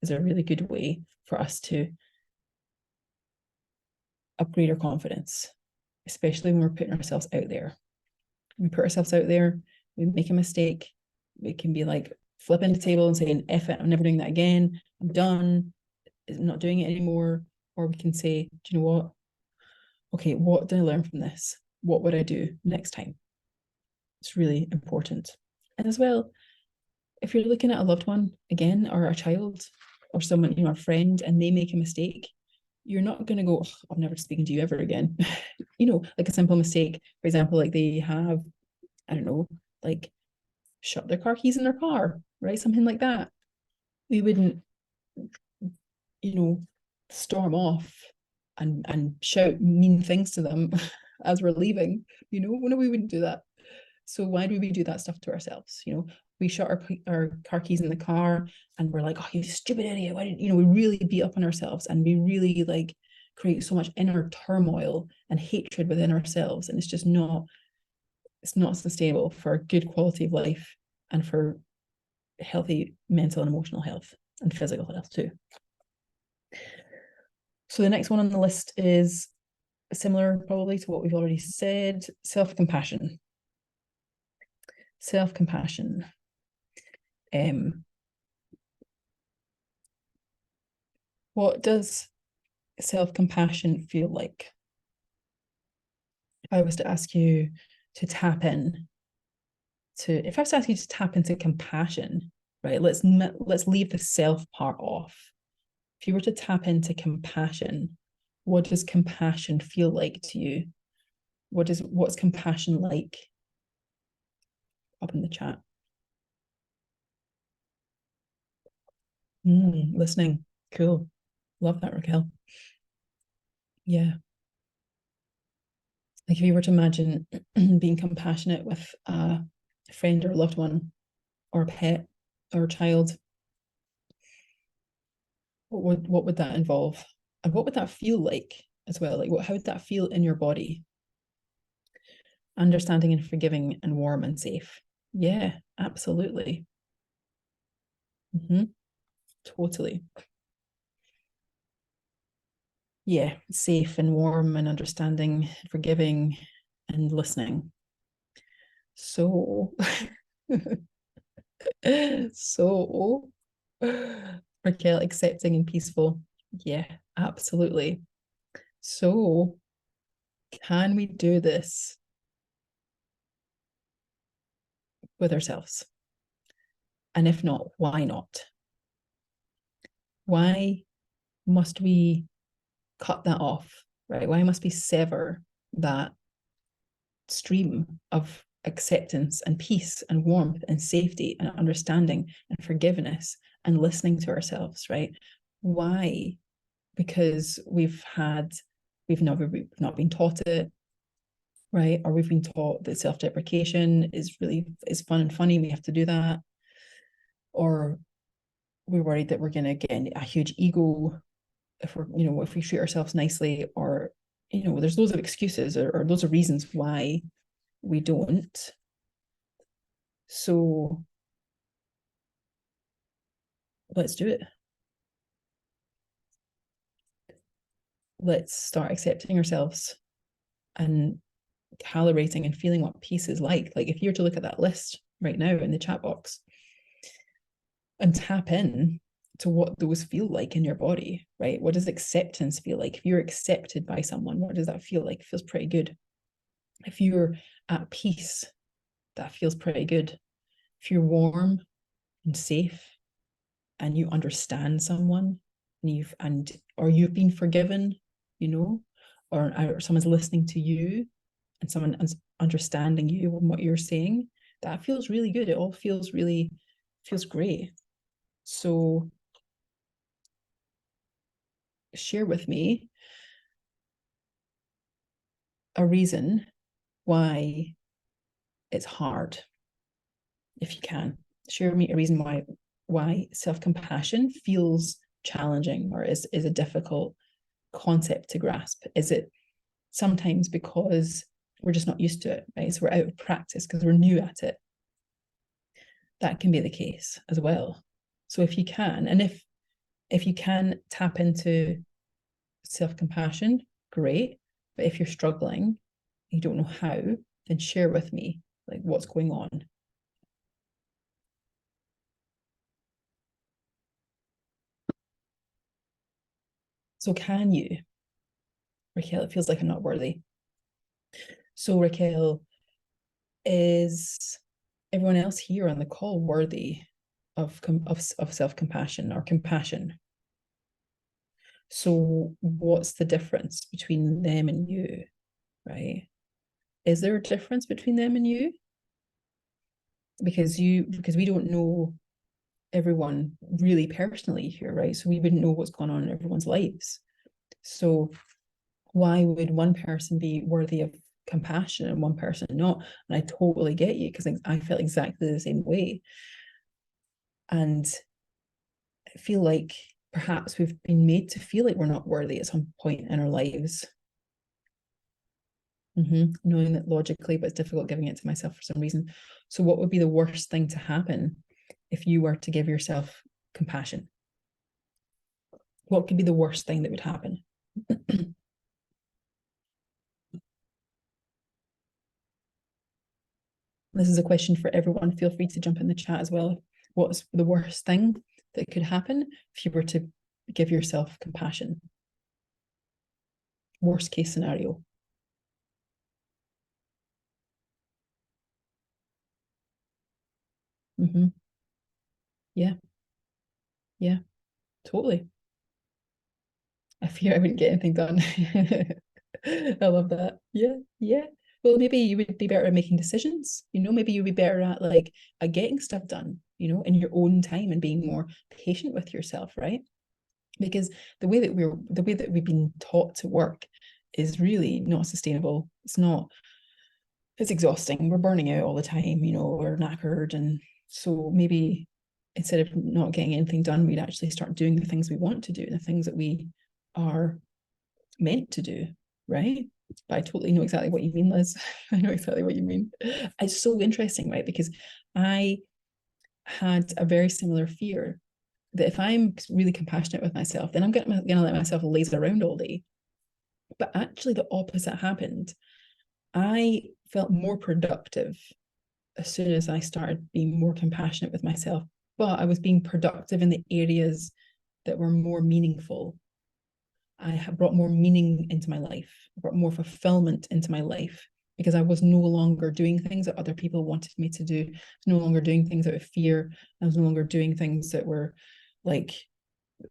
is a really good way for us to upgrade our confidence, especially when we're putting ourselves out there. When we put ourselves out there, we make a mistake, we can be like flipping the table and saying, F it, I'm never doing that again. I'm done. I'm not doing it anymore. Or we can say, do you know what? Okay, what did I learn from this? What would I do next time? It's really important. And as well, if you're looking at a loved one again, or a child, or someone, a friend, and they make a mistake, you're not going to go, oh, I'm never speaking to you ever again. Like a simple mistake. For example, like they have, I don't know, like shut their car keys in their car, right? Something like that. We wouldn't, storm off and shout mean things to them as we're leaving. No, we wouldn't do that. So why do we do that stuff to ourselves? We shut our car keys in the car and we're like, oh, you stupid idiot. Why didn't, we really beat up on ourselves, and we really like create so much inner turmoil and hatred within ourselves. And it's not sustainable for a good quality of life and for healthy mental and emotional health and physical health too. So the next one on the list is similar probably to what we've already said: self-compassion. Self-compassion. What does self-compassion feel like? If I was to ask you to tap in if I was to ask you to tap into compassion, right? Let's leave the self part off. If you were to tap into compassion, what does compassion feel like to you? What's compassion like? Up in the chat. Listening. Cool. Love that, Raquel. Yeah. Like if you were to imagine being compassionate with a friend or a loved one or a pet or a child, what would that involve? And what would that feel like as well? Like how would that feel in your body? Understanding and forgiving and warm and safe. Yeah, absolutely. Totally. Yeah, safe and warm and understanding, forgiving and listening. So, so, Raquel, accepting and peaceful. Yeah, absolutely. So, can we do this with ourselves? And if not, why not? Why must we cut that off, right? Why must we sever that stream of acceptance and peace and warmth and safety and understanding and forgiveness and listening to ourselves, right? Why? Because we've not been taught it, right? Or we've been taught that self-deprecation is fun and funny, we have to do that. Or we're worried that we're going to get a huge ego if we're, if we treat ourselves nicely, or, there's loads of excuses, or loads of reasons why we don't. So let's do it. Let's start accepting ourselves and calibrating and feeling what peace is like. Like if you were to look at that list right now in the chat box and tap in to what those feel like in your body, right? What does acceptance feel like? If you're accepted by someone, what does that feel like? It feels pretty good. If you're at peace, that feels pretty good. If you're warm and safe and you understand someone or you've been forgiven, or someone's listening to you and someone understanding you and what you're saying, that feels really good. It all feels great. So share with me a reason why it's hard, if you can. Share with me a reason why self-compassion feels challenging, or is a difficult concept to grasp. Is it sometimes because we're just not used to it, right? So we're out of practice because we're new at it. That can be the case as well. So if you can, and if you can tap into self-compassion, great. But if you're struggling, you don't know how, then share with me like what's going on. So can you, Raquel? It feels like I'm not worthy. So Raquel, is everyone else here on the call worthy of self-compassion or compassion? So what's the difference between them and you, right? Is there a difference between them and you? Because we don't know everyone really personally here, right? So we wouldn't know what's going on in everyone's lives. So why would one person be worthy of compassion and one person not? And I totally get you, because I felt exactly the same way. And I feel like perhaps we've been made to feel like we're not worthy at some point in our lives. Knowing that logically, but it's difficult giving it to myself for some reason. So what would be the worst thing to happen if you were to give yourself compassion? What could be the worst thing that would happen? This is a question for everyone. Feel free to jump in the chat as well. What's the worst thing that could happen if you were to give yourself compassion? Worst case scenario. Yeah. Yeah, totally. I fear I wouldn't get anything done. I love that. Yeah, yeah. Well, maybe you would be better at making decisions. Maybe you'd be better at getting stuff done, in your own time, and being more patient with yourself, right? Because the way that we've been taught to work is really not sustainable. It's exhausting. We're burning out all the time, we're knackered. And so maybe instead of not getting anything done, we'd actually start doing the things we want to do, the things that we are meant to do, right? But I totally know exactly what you mean, Liz. I know exactly what you mean. It's so interesting, right? Because I had a very similar fear that if I'm really compassionate with myself, then I'm going to let myself laze around all day. But actually, the opposite happened. I felt more productive as soon as I started being more compassionate with myself. But I was being productive in the areas that were more meaningful. I have brought more meaning into my life, brought more fulfillment into my life, because I was no longer doing things that other people wanted me to do. I was no longer doing things out of fear. I was no longer doing things that were like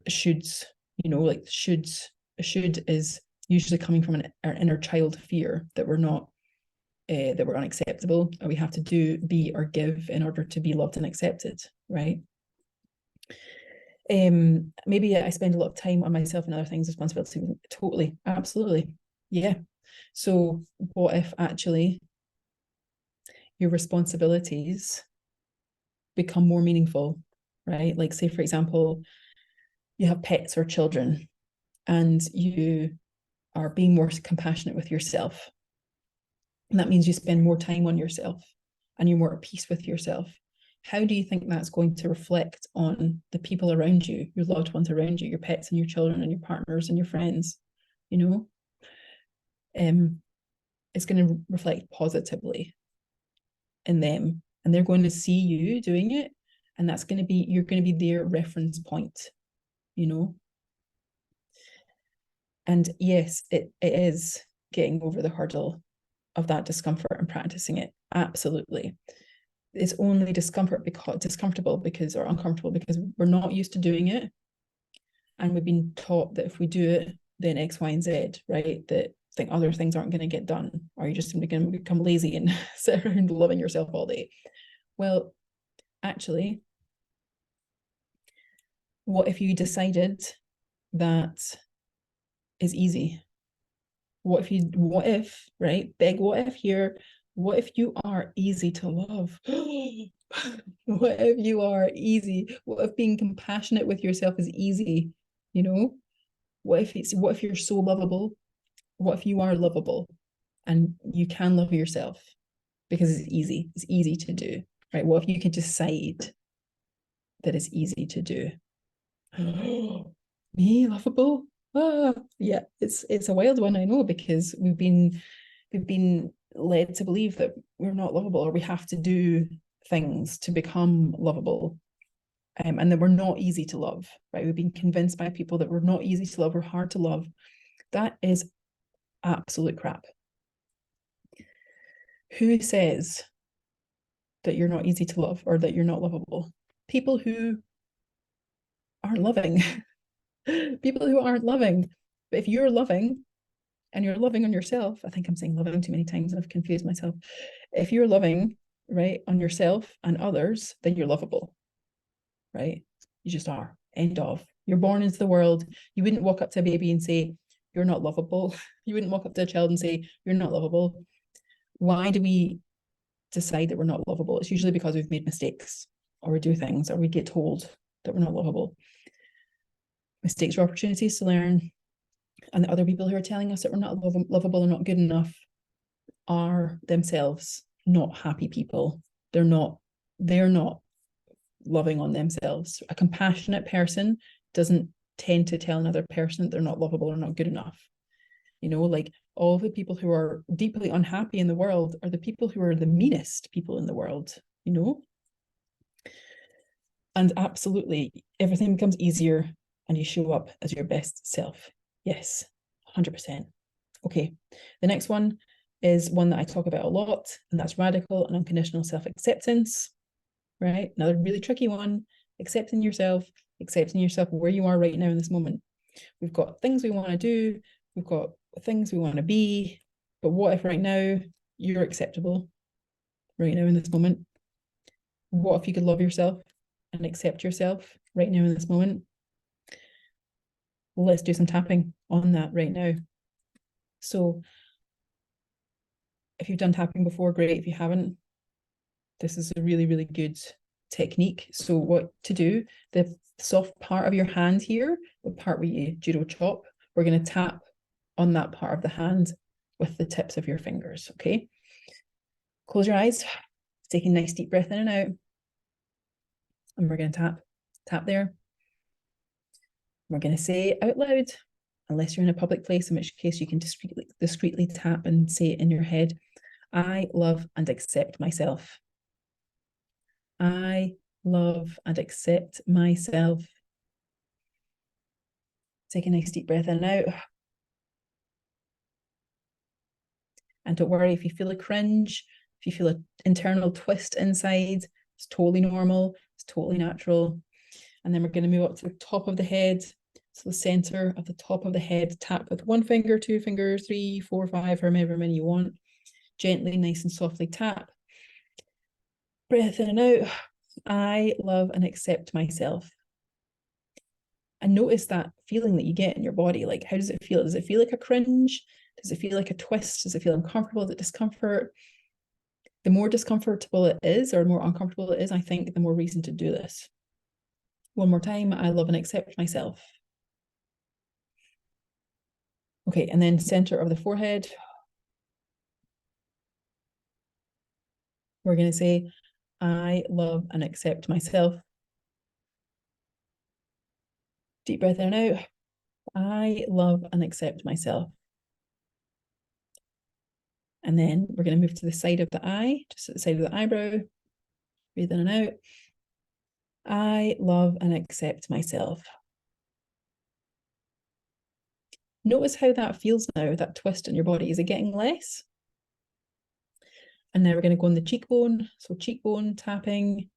shoulds, like shoulds. A should is usually coming from our inner child fear that we're not, that we're unacceptable, or we have to do, be, or give in order to be loved and accepted, right? Maybe I spend a lot of time on myself and other things, responsibility. Totally, absolutely, yeah. So what if actually your responsibilities become more meaningful, right? Like, say, for example, you have pets or children and you are being more compassionate with yourself. And that means you spend more time on yourself and you're more at peace with yourself. How do you think that's going to reflect on the people around you, your loved ones around you, your pets and your children and your partners and your friends? You know, it's going to reflect positively in them, and they're going to see you doing it, and that's going to be, you're going to be their reference point, you know. And yes, it is getting over the hurdle of that discomfort and practicing it. Absolutely. It's only discomfortable because, or uncomfortable because we're not used to doing it. And we've been taught that if we do it, then X, Y, and Z, right? That think other things aren't going to get done, or you're just going to become lazy and sit around loving yourself all day. Well, actually, what if you decided that is easy? What if, right? Big what if here. What if you are easy to love? What if you are easy? What if being compassionate with yourself is easy? You know, what if you're so lovable? What if you are lovable and you can love yourself because it's easy? It's easy to do, right? What if you could decide that it's easy to do? Me lovable? Yeah, it's a wild one, I know, because we've been led to believe that we're not lovable, or we have to do things to become lovable, and that we're not easy to love, right? We've been convinced by people that we're not easy to love, we're hard to love. That is absolute crap. Who says that you're not easy to love or that you're not lovable? People who aren't loving. People who aren't loving. But if you're loving and you're loving on yourself, I think I'm saying loving too many times and I've confused myself. If you're loving, right, on yourself and others, then you're lovable, right? You just are. End of. You're born into the world. You wouldn't walk up to a baby and say, you're not lovable. You wouldn't walk up to a child and say, you're not lovable. Why do we decide that we're not lovable? It's usually because we've made mistakes, or we do things, or we get told that we're not lovable. Mistakes are opportunities to learn. And the other people who are telling us that we're not lovable and not good enough are themselves not happy people. They're not loving on themselves. A compassionate person doesn't tend to tell another person that they're not lovable or not good enough. You know, like, all of the people who are deeply unhappy in the world are the people who are the meanest people in the world, you know? And absolutely, everything becomes easier and you show up as your best self. Yes, 100%. Okay, the next one is one that I talk about a lot, and that's radical and unconditional self-acceptance, right? Another really tricky one, accepting yourself where you are right now in this moment. We've got things we want to do, we've got things we want to be, but what if right now you're acceptable right now in this moment? What if you could love yourself and accept yourself right now in this moment? Let's do some tapping on that right now. So if you've done tapping before, great. If you haven't, this is a really, really good technique. So what to do, the soft part of your hand here, the part where you judo chop, we're going to tap on that part of the hand with the tips of your fingers, okay? Close your eyes, take a nice deep breath in and out. And we're going to tap there. We're going to say out loud, unless you're in a public place, in which case you can discreetly tap and say it in your head. I love and accept myself. I love and accept myself. Take a nice deep breath in and out. And don't worry if you feel a cringe, if you feel an internal twist inside, it's totally normal, it's totally natural. And then we're going to move up to the top of the head. So the center of the top of the head, tap with 1 finger, 2 fingers, 3, 4, 5, however many you want. Gently, nice and softly tap. Breath in and out. I love and accept myself. And notice that feeling that you get in your body. Like, how does it feel? Does it feel like a cringe? Does it feel like a twist? Does it feel uncomfortable? Is it discomfort? The more discomfortable it is, or more uncomfortable it is, I think the more reason to do this. One more time. I love and accept myself. Okay, and then center of the forehead. We're going to say, I love and accept myself. Deep breath in and out. I love and accept myself. And then we're going to move to the side of the eye, just at the side of the eyebrow. Breathe in and out. I love and accept myself. Notice how that feels now, that twist in your body. Is it getting less? And now we're going to go on the cheekbone. So cheekbone tapping.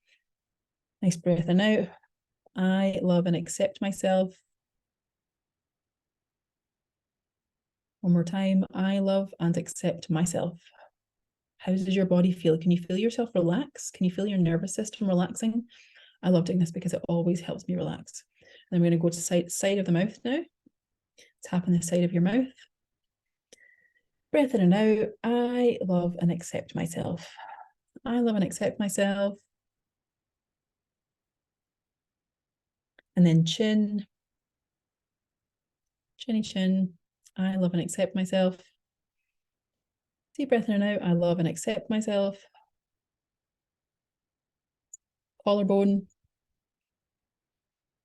Nice breath in and out. I love and accept myself. One more time. I love and accept myself. How does your body feel? Can you feel yourself relax? Can you feel your nervous system relaxing? I love doing this because it always helps me relax. And then we're going to go to side of the mouth now. Tap on the side of your mouth. Breath in and out. I love and accept myself. I love and accept myself. And then chin. Chinny chin. I love and accept myself. Deep breath in and out. I love and accept myself. Collarbone.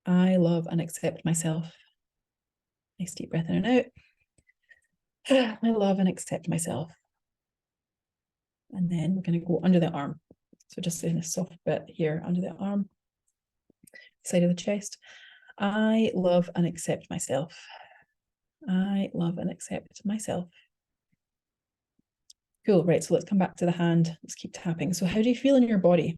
I love and accept myself. Nice deep breath in and out. I love and accept myself. And then we're going to go under the arm. So just in a soft bit here under the arm, side of the chest. I love and accept myself. I love and accept myself. Cool, right, so let's come back to the hand. Let's keep tapping. So how do you feel in your body?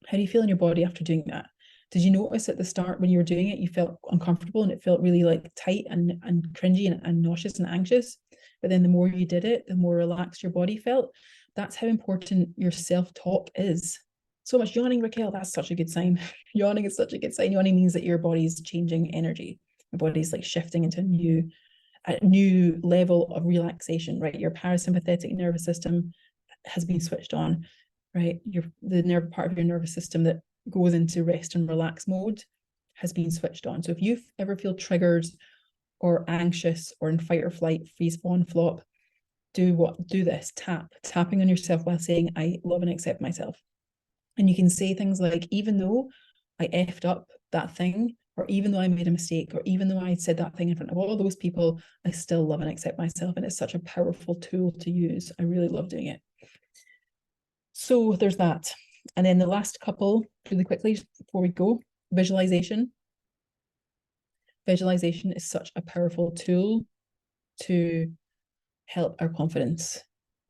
How do you feel in your body after doing that? Did you notice at the start when you were doing it, you felt uncomfortable and it felt really like tight and cringy and nauseous and anxious? But then the more you did it, the more relaxed your body felt. That's how important your self-talk is. So much yawning, Raquel, that's such a good sign. Yawning is such a good sign. Yawning means that your body's changing energy. Your body's like shifting into a new level of relaxation, right? Your parasympathetic nervous system has been switched on, right? The nerve part of your nervous system that goes into rest and relax mode has been switched on. So if you ever feel triggered or anxious or in fight or flight, freeze, fawn, flop, do this, tapping on yourself while saying, I love and accept myself. And you can say things like, even though I effed up that thing, or even though I made a mistake, or even though I said that thing in front of all those people, I still love and accept myself. And it's such a powerful tool to use. I really love doing it. So there's that. And then the last couple, really quickly before we go, visualization. Visualization is such a powerful tool to help our confidence,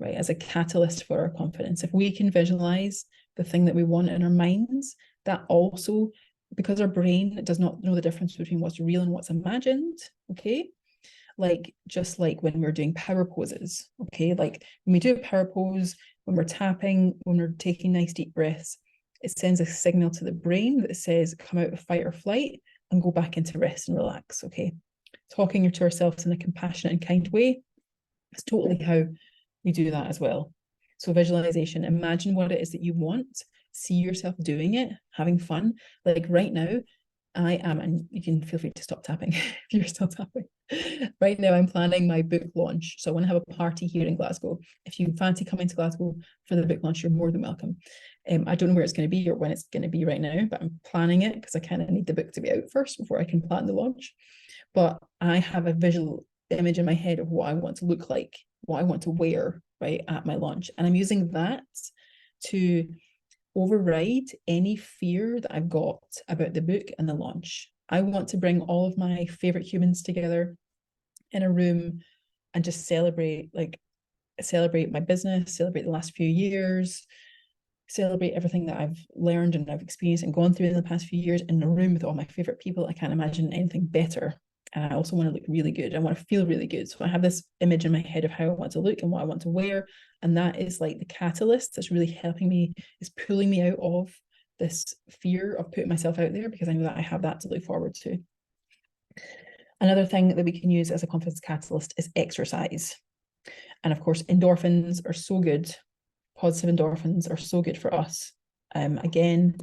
right? As a catalyst for our confidence. If we can visualize the thing that we want in our minds, that also, because our brain does not know the difference between what's real and what's imagined, okay? Like, just like when we're doing power poses, okay? Like when we do a power pose, when we're tapping, when we're taking nice deep breaths, it sends a signal to the brain that says, come out of fight or flight and go back into rest and relax, okay? Talking to ourselves in a compassionate and kind way is totally how we do that as well. So visualization, imagine what it is that you want, see yourself doing it, having fun. Like right now, I am, and you can feel free to stop tapping if you're still tapping. Right now, I'm planning my book launch. So I want to have a party here in Glasgow. If you fancy coming to Glasgow for the book launch, you're more than welcome. I don't know where it's going to be or when it's going to be right now, but I'm planning it because I kind of need the book to be out first before I can plan the launch. But I have a visual image in my head of what I want to look like, what I want to wear, right, at my launch. And I'm using that to override any fear that I've got about the book and the launch. I want to bring all of my favorite humans together in a room and just celebrate my business, celebrate the last few years, celebrate everything that I've learned and I've experienced and gone through in the past few years in a room with all my favorite people. I can't imagine anything better. And I also want to look really good. I want to feel really good. So I have this image in my head of how I want to look and what I want to wear. And that is like the catalyst that's really helping me, is pulling me out of this fear of putting myself out there, because I know that I have that to look forward to. Another thing that we can use as a confidence catalyst is exercise. And of course, endorphins are so good. Positive endorphins are so good for us. Again,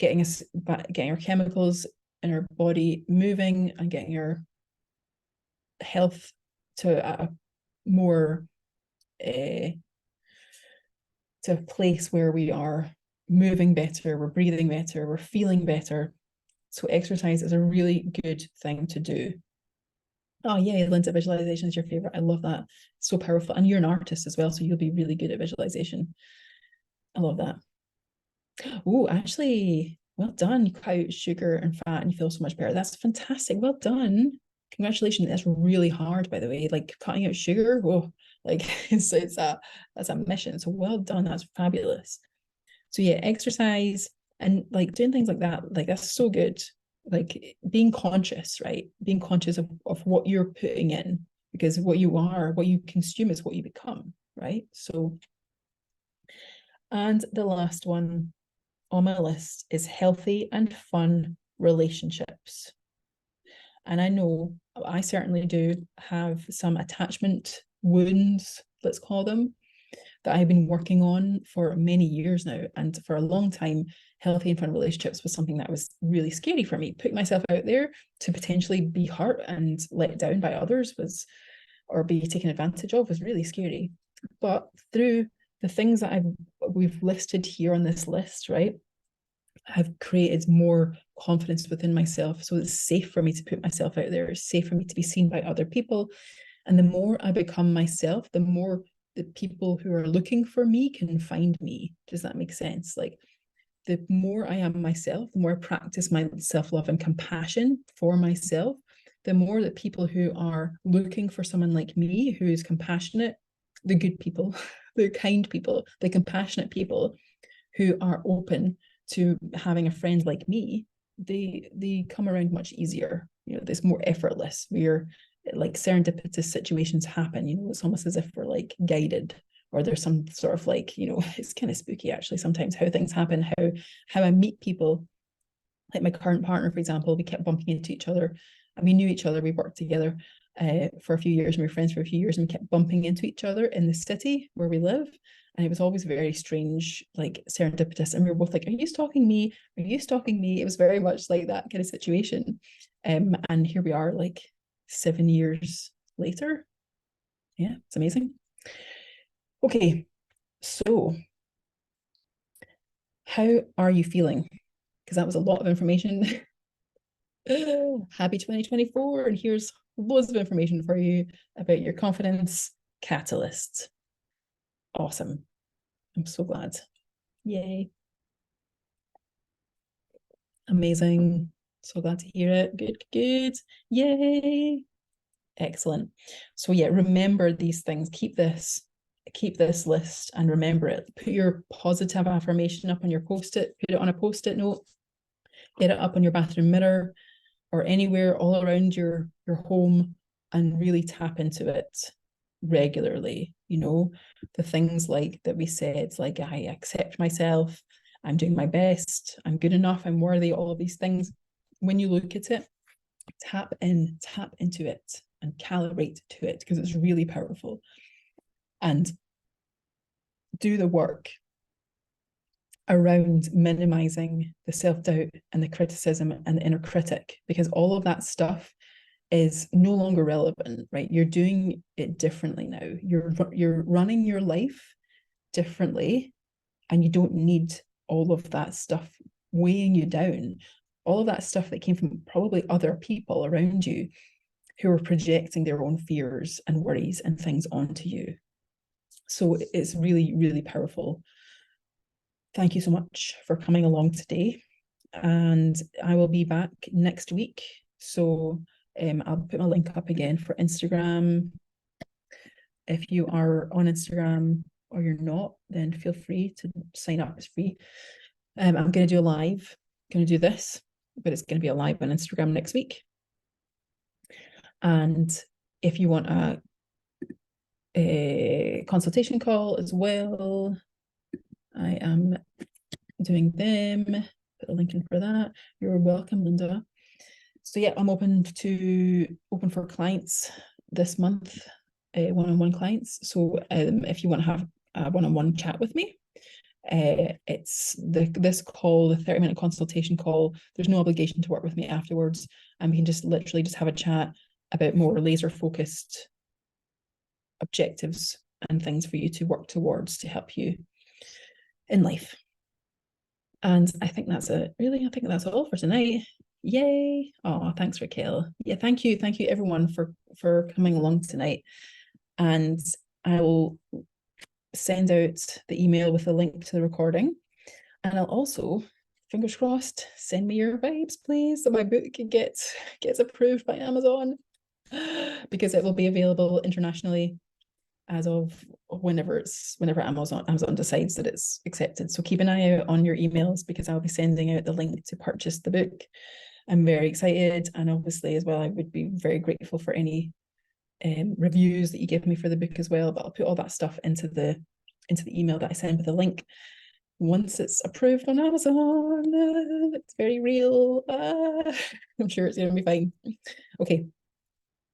getting our chemicals in our body moving and getting our health to a more to a place where we are moving better, we're breathing better, we're feeling better. So exercise is a really good thing to do. Oh yeah, Linda, visualization is your favorite. I love that. So powerful. And you're an artist as well, so you'll be really good at visualization. I love that. Oh, actually, well done. You cut out sugar and fat and you feel so much better. That's fantastic. Well done. Congratulations. That's really hard, by the way. Like cutting out sugar. Oh, like that's a mission. So well done. That's fabulous. So yeah, exercise and like doing things like that, like that's so good. Like being conscious, right? Being conscious of what you're putting in, because what you consume is what you become, right? So, and the last one on my list is healthy and fun relationships. And I know I certainly do have some attachment wounds, let's call them, that I've been working on for many years now. And for a long time, healthy and fun relationships was something that was really scary for me. Putting myself out there to potentially be hurt and let down by others or be taken advantage of was really scary. But through the things that we've listed here on this list, right? I've created more confidence within myself. So it's safe for me to put myself out there. It's safe for me to be seen by other people. And the more I become myself, the more the people who are looking for me can find me. Does that make sense? Like the more I am myself, the more I practice my self-love and compassion for myself, the more that people who are looking for someone like me who is compassionate, the good people, the kind people, the compassionate people who are open to having a friend like me, they come around much easier. You know, there's more effortless. We're like serendipitous situations happen. You know, it's almost as if we're like guided, or there's some sort of like, you know, it's kind of spooky actually sometimes how things happen, how I meet people. Like my current partner, for example, we kept bumping into each other, and we knew each other. We worked together for a few years, and we were friends for a few years, and we kept bumping into each other in the city where we live. And it was always very strange, like serendipitous. And we were both like, "Are you stalking me? Are you stalking me?" It was very much like that kind of situation. And here we are, like 7 years later. Yeah, it's amazing. Okay, so how are you feeling? Because that was a lot of information. Happy 2024, and here's loads of information for you about your confidence catalyst. Awesome. I'm so glad. Yay. Amazing. So glad to hear it. Good, good. Yay. Excellent. So yeah, remember these things. Keep this list and remember it. Put your positive affirmation up on your post-it, put it on a post-it note, get it up on your bathroom mirror or anywhere all around your home, and really tap into it regularly. You know, the things like that we said, like I accept myself, I'm doing my best, I'm good enough, I'm worthy, all of these things. When you look at it, tap into it and calibrate to it, because it's really powerful. And do the work around minimizing the self-doubt and the criticism and the inner critic, because all of that stuff is no longer relevant, right? You're doing it differently now. You're running your life differently, and you don't need all of that stuff weighing you down. All of that stuff that came from probably other people around you who are projecting their own fears and worries and things onto you. So it's really, really powerful. Thank you so much for coming along today. And I will be back next week. So I'll put my link up again for Instagram. If you are on Instagram or you're not, then feel free to sign up. It's free. I'm going to do a live, going to do this, but it's going to be a live on Instagram next week. And if you want a consultation call as well, I am doing them. Put a link in for that. You're welcome, Linda. So yeah, I'm open for clients this month, one-on-one clients. So if you want to have a one-on-one chat with me, It's this call, the 30-minute consultation call. There's no obligation to work with me afterwards, and we can just literally just have a chat about more laser focused objectives and things for you to work towards to help you in life. And I think that's it. Really, I think that's all for tonight. Yay! Oh, thanks, Raquel. Yeah, thank you everyone for coming along tonight. And I will send out the email with the link to the recording. And I'll also, fingers crossed, send me your vibes, please, so my book gets approved by Amazon, because it will be available internationally as of whenever Amazon decides that it's accepted. So keep an eye out on your emails, because I'll be sending out the link to purchase the book. I'm very excited, and obviously as well, I would be very grateful for any reviews that you give me for the book as well. But I'll put all that stuff into the email that I send with the link once it's approved on Amazon. It's very real. I'm sure it's going to be fine. Okay.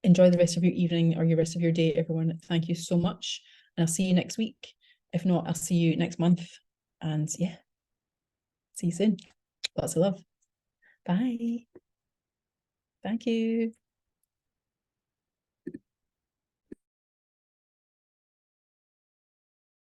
Enjoy the rest of your evening or your rest of your day, everyone. Thank you so much. And I'll see you next week. If not, I'll see you next month. And yeah, see you soon. Lots of love. Bye. Thank you.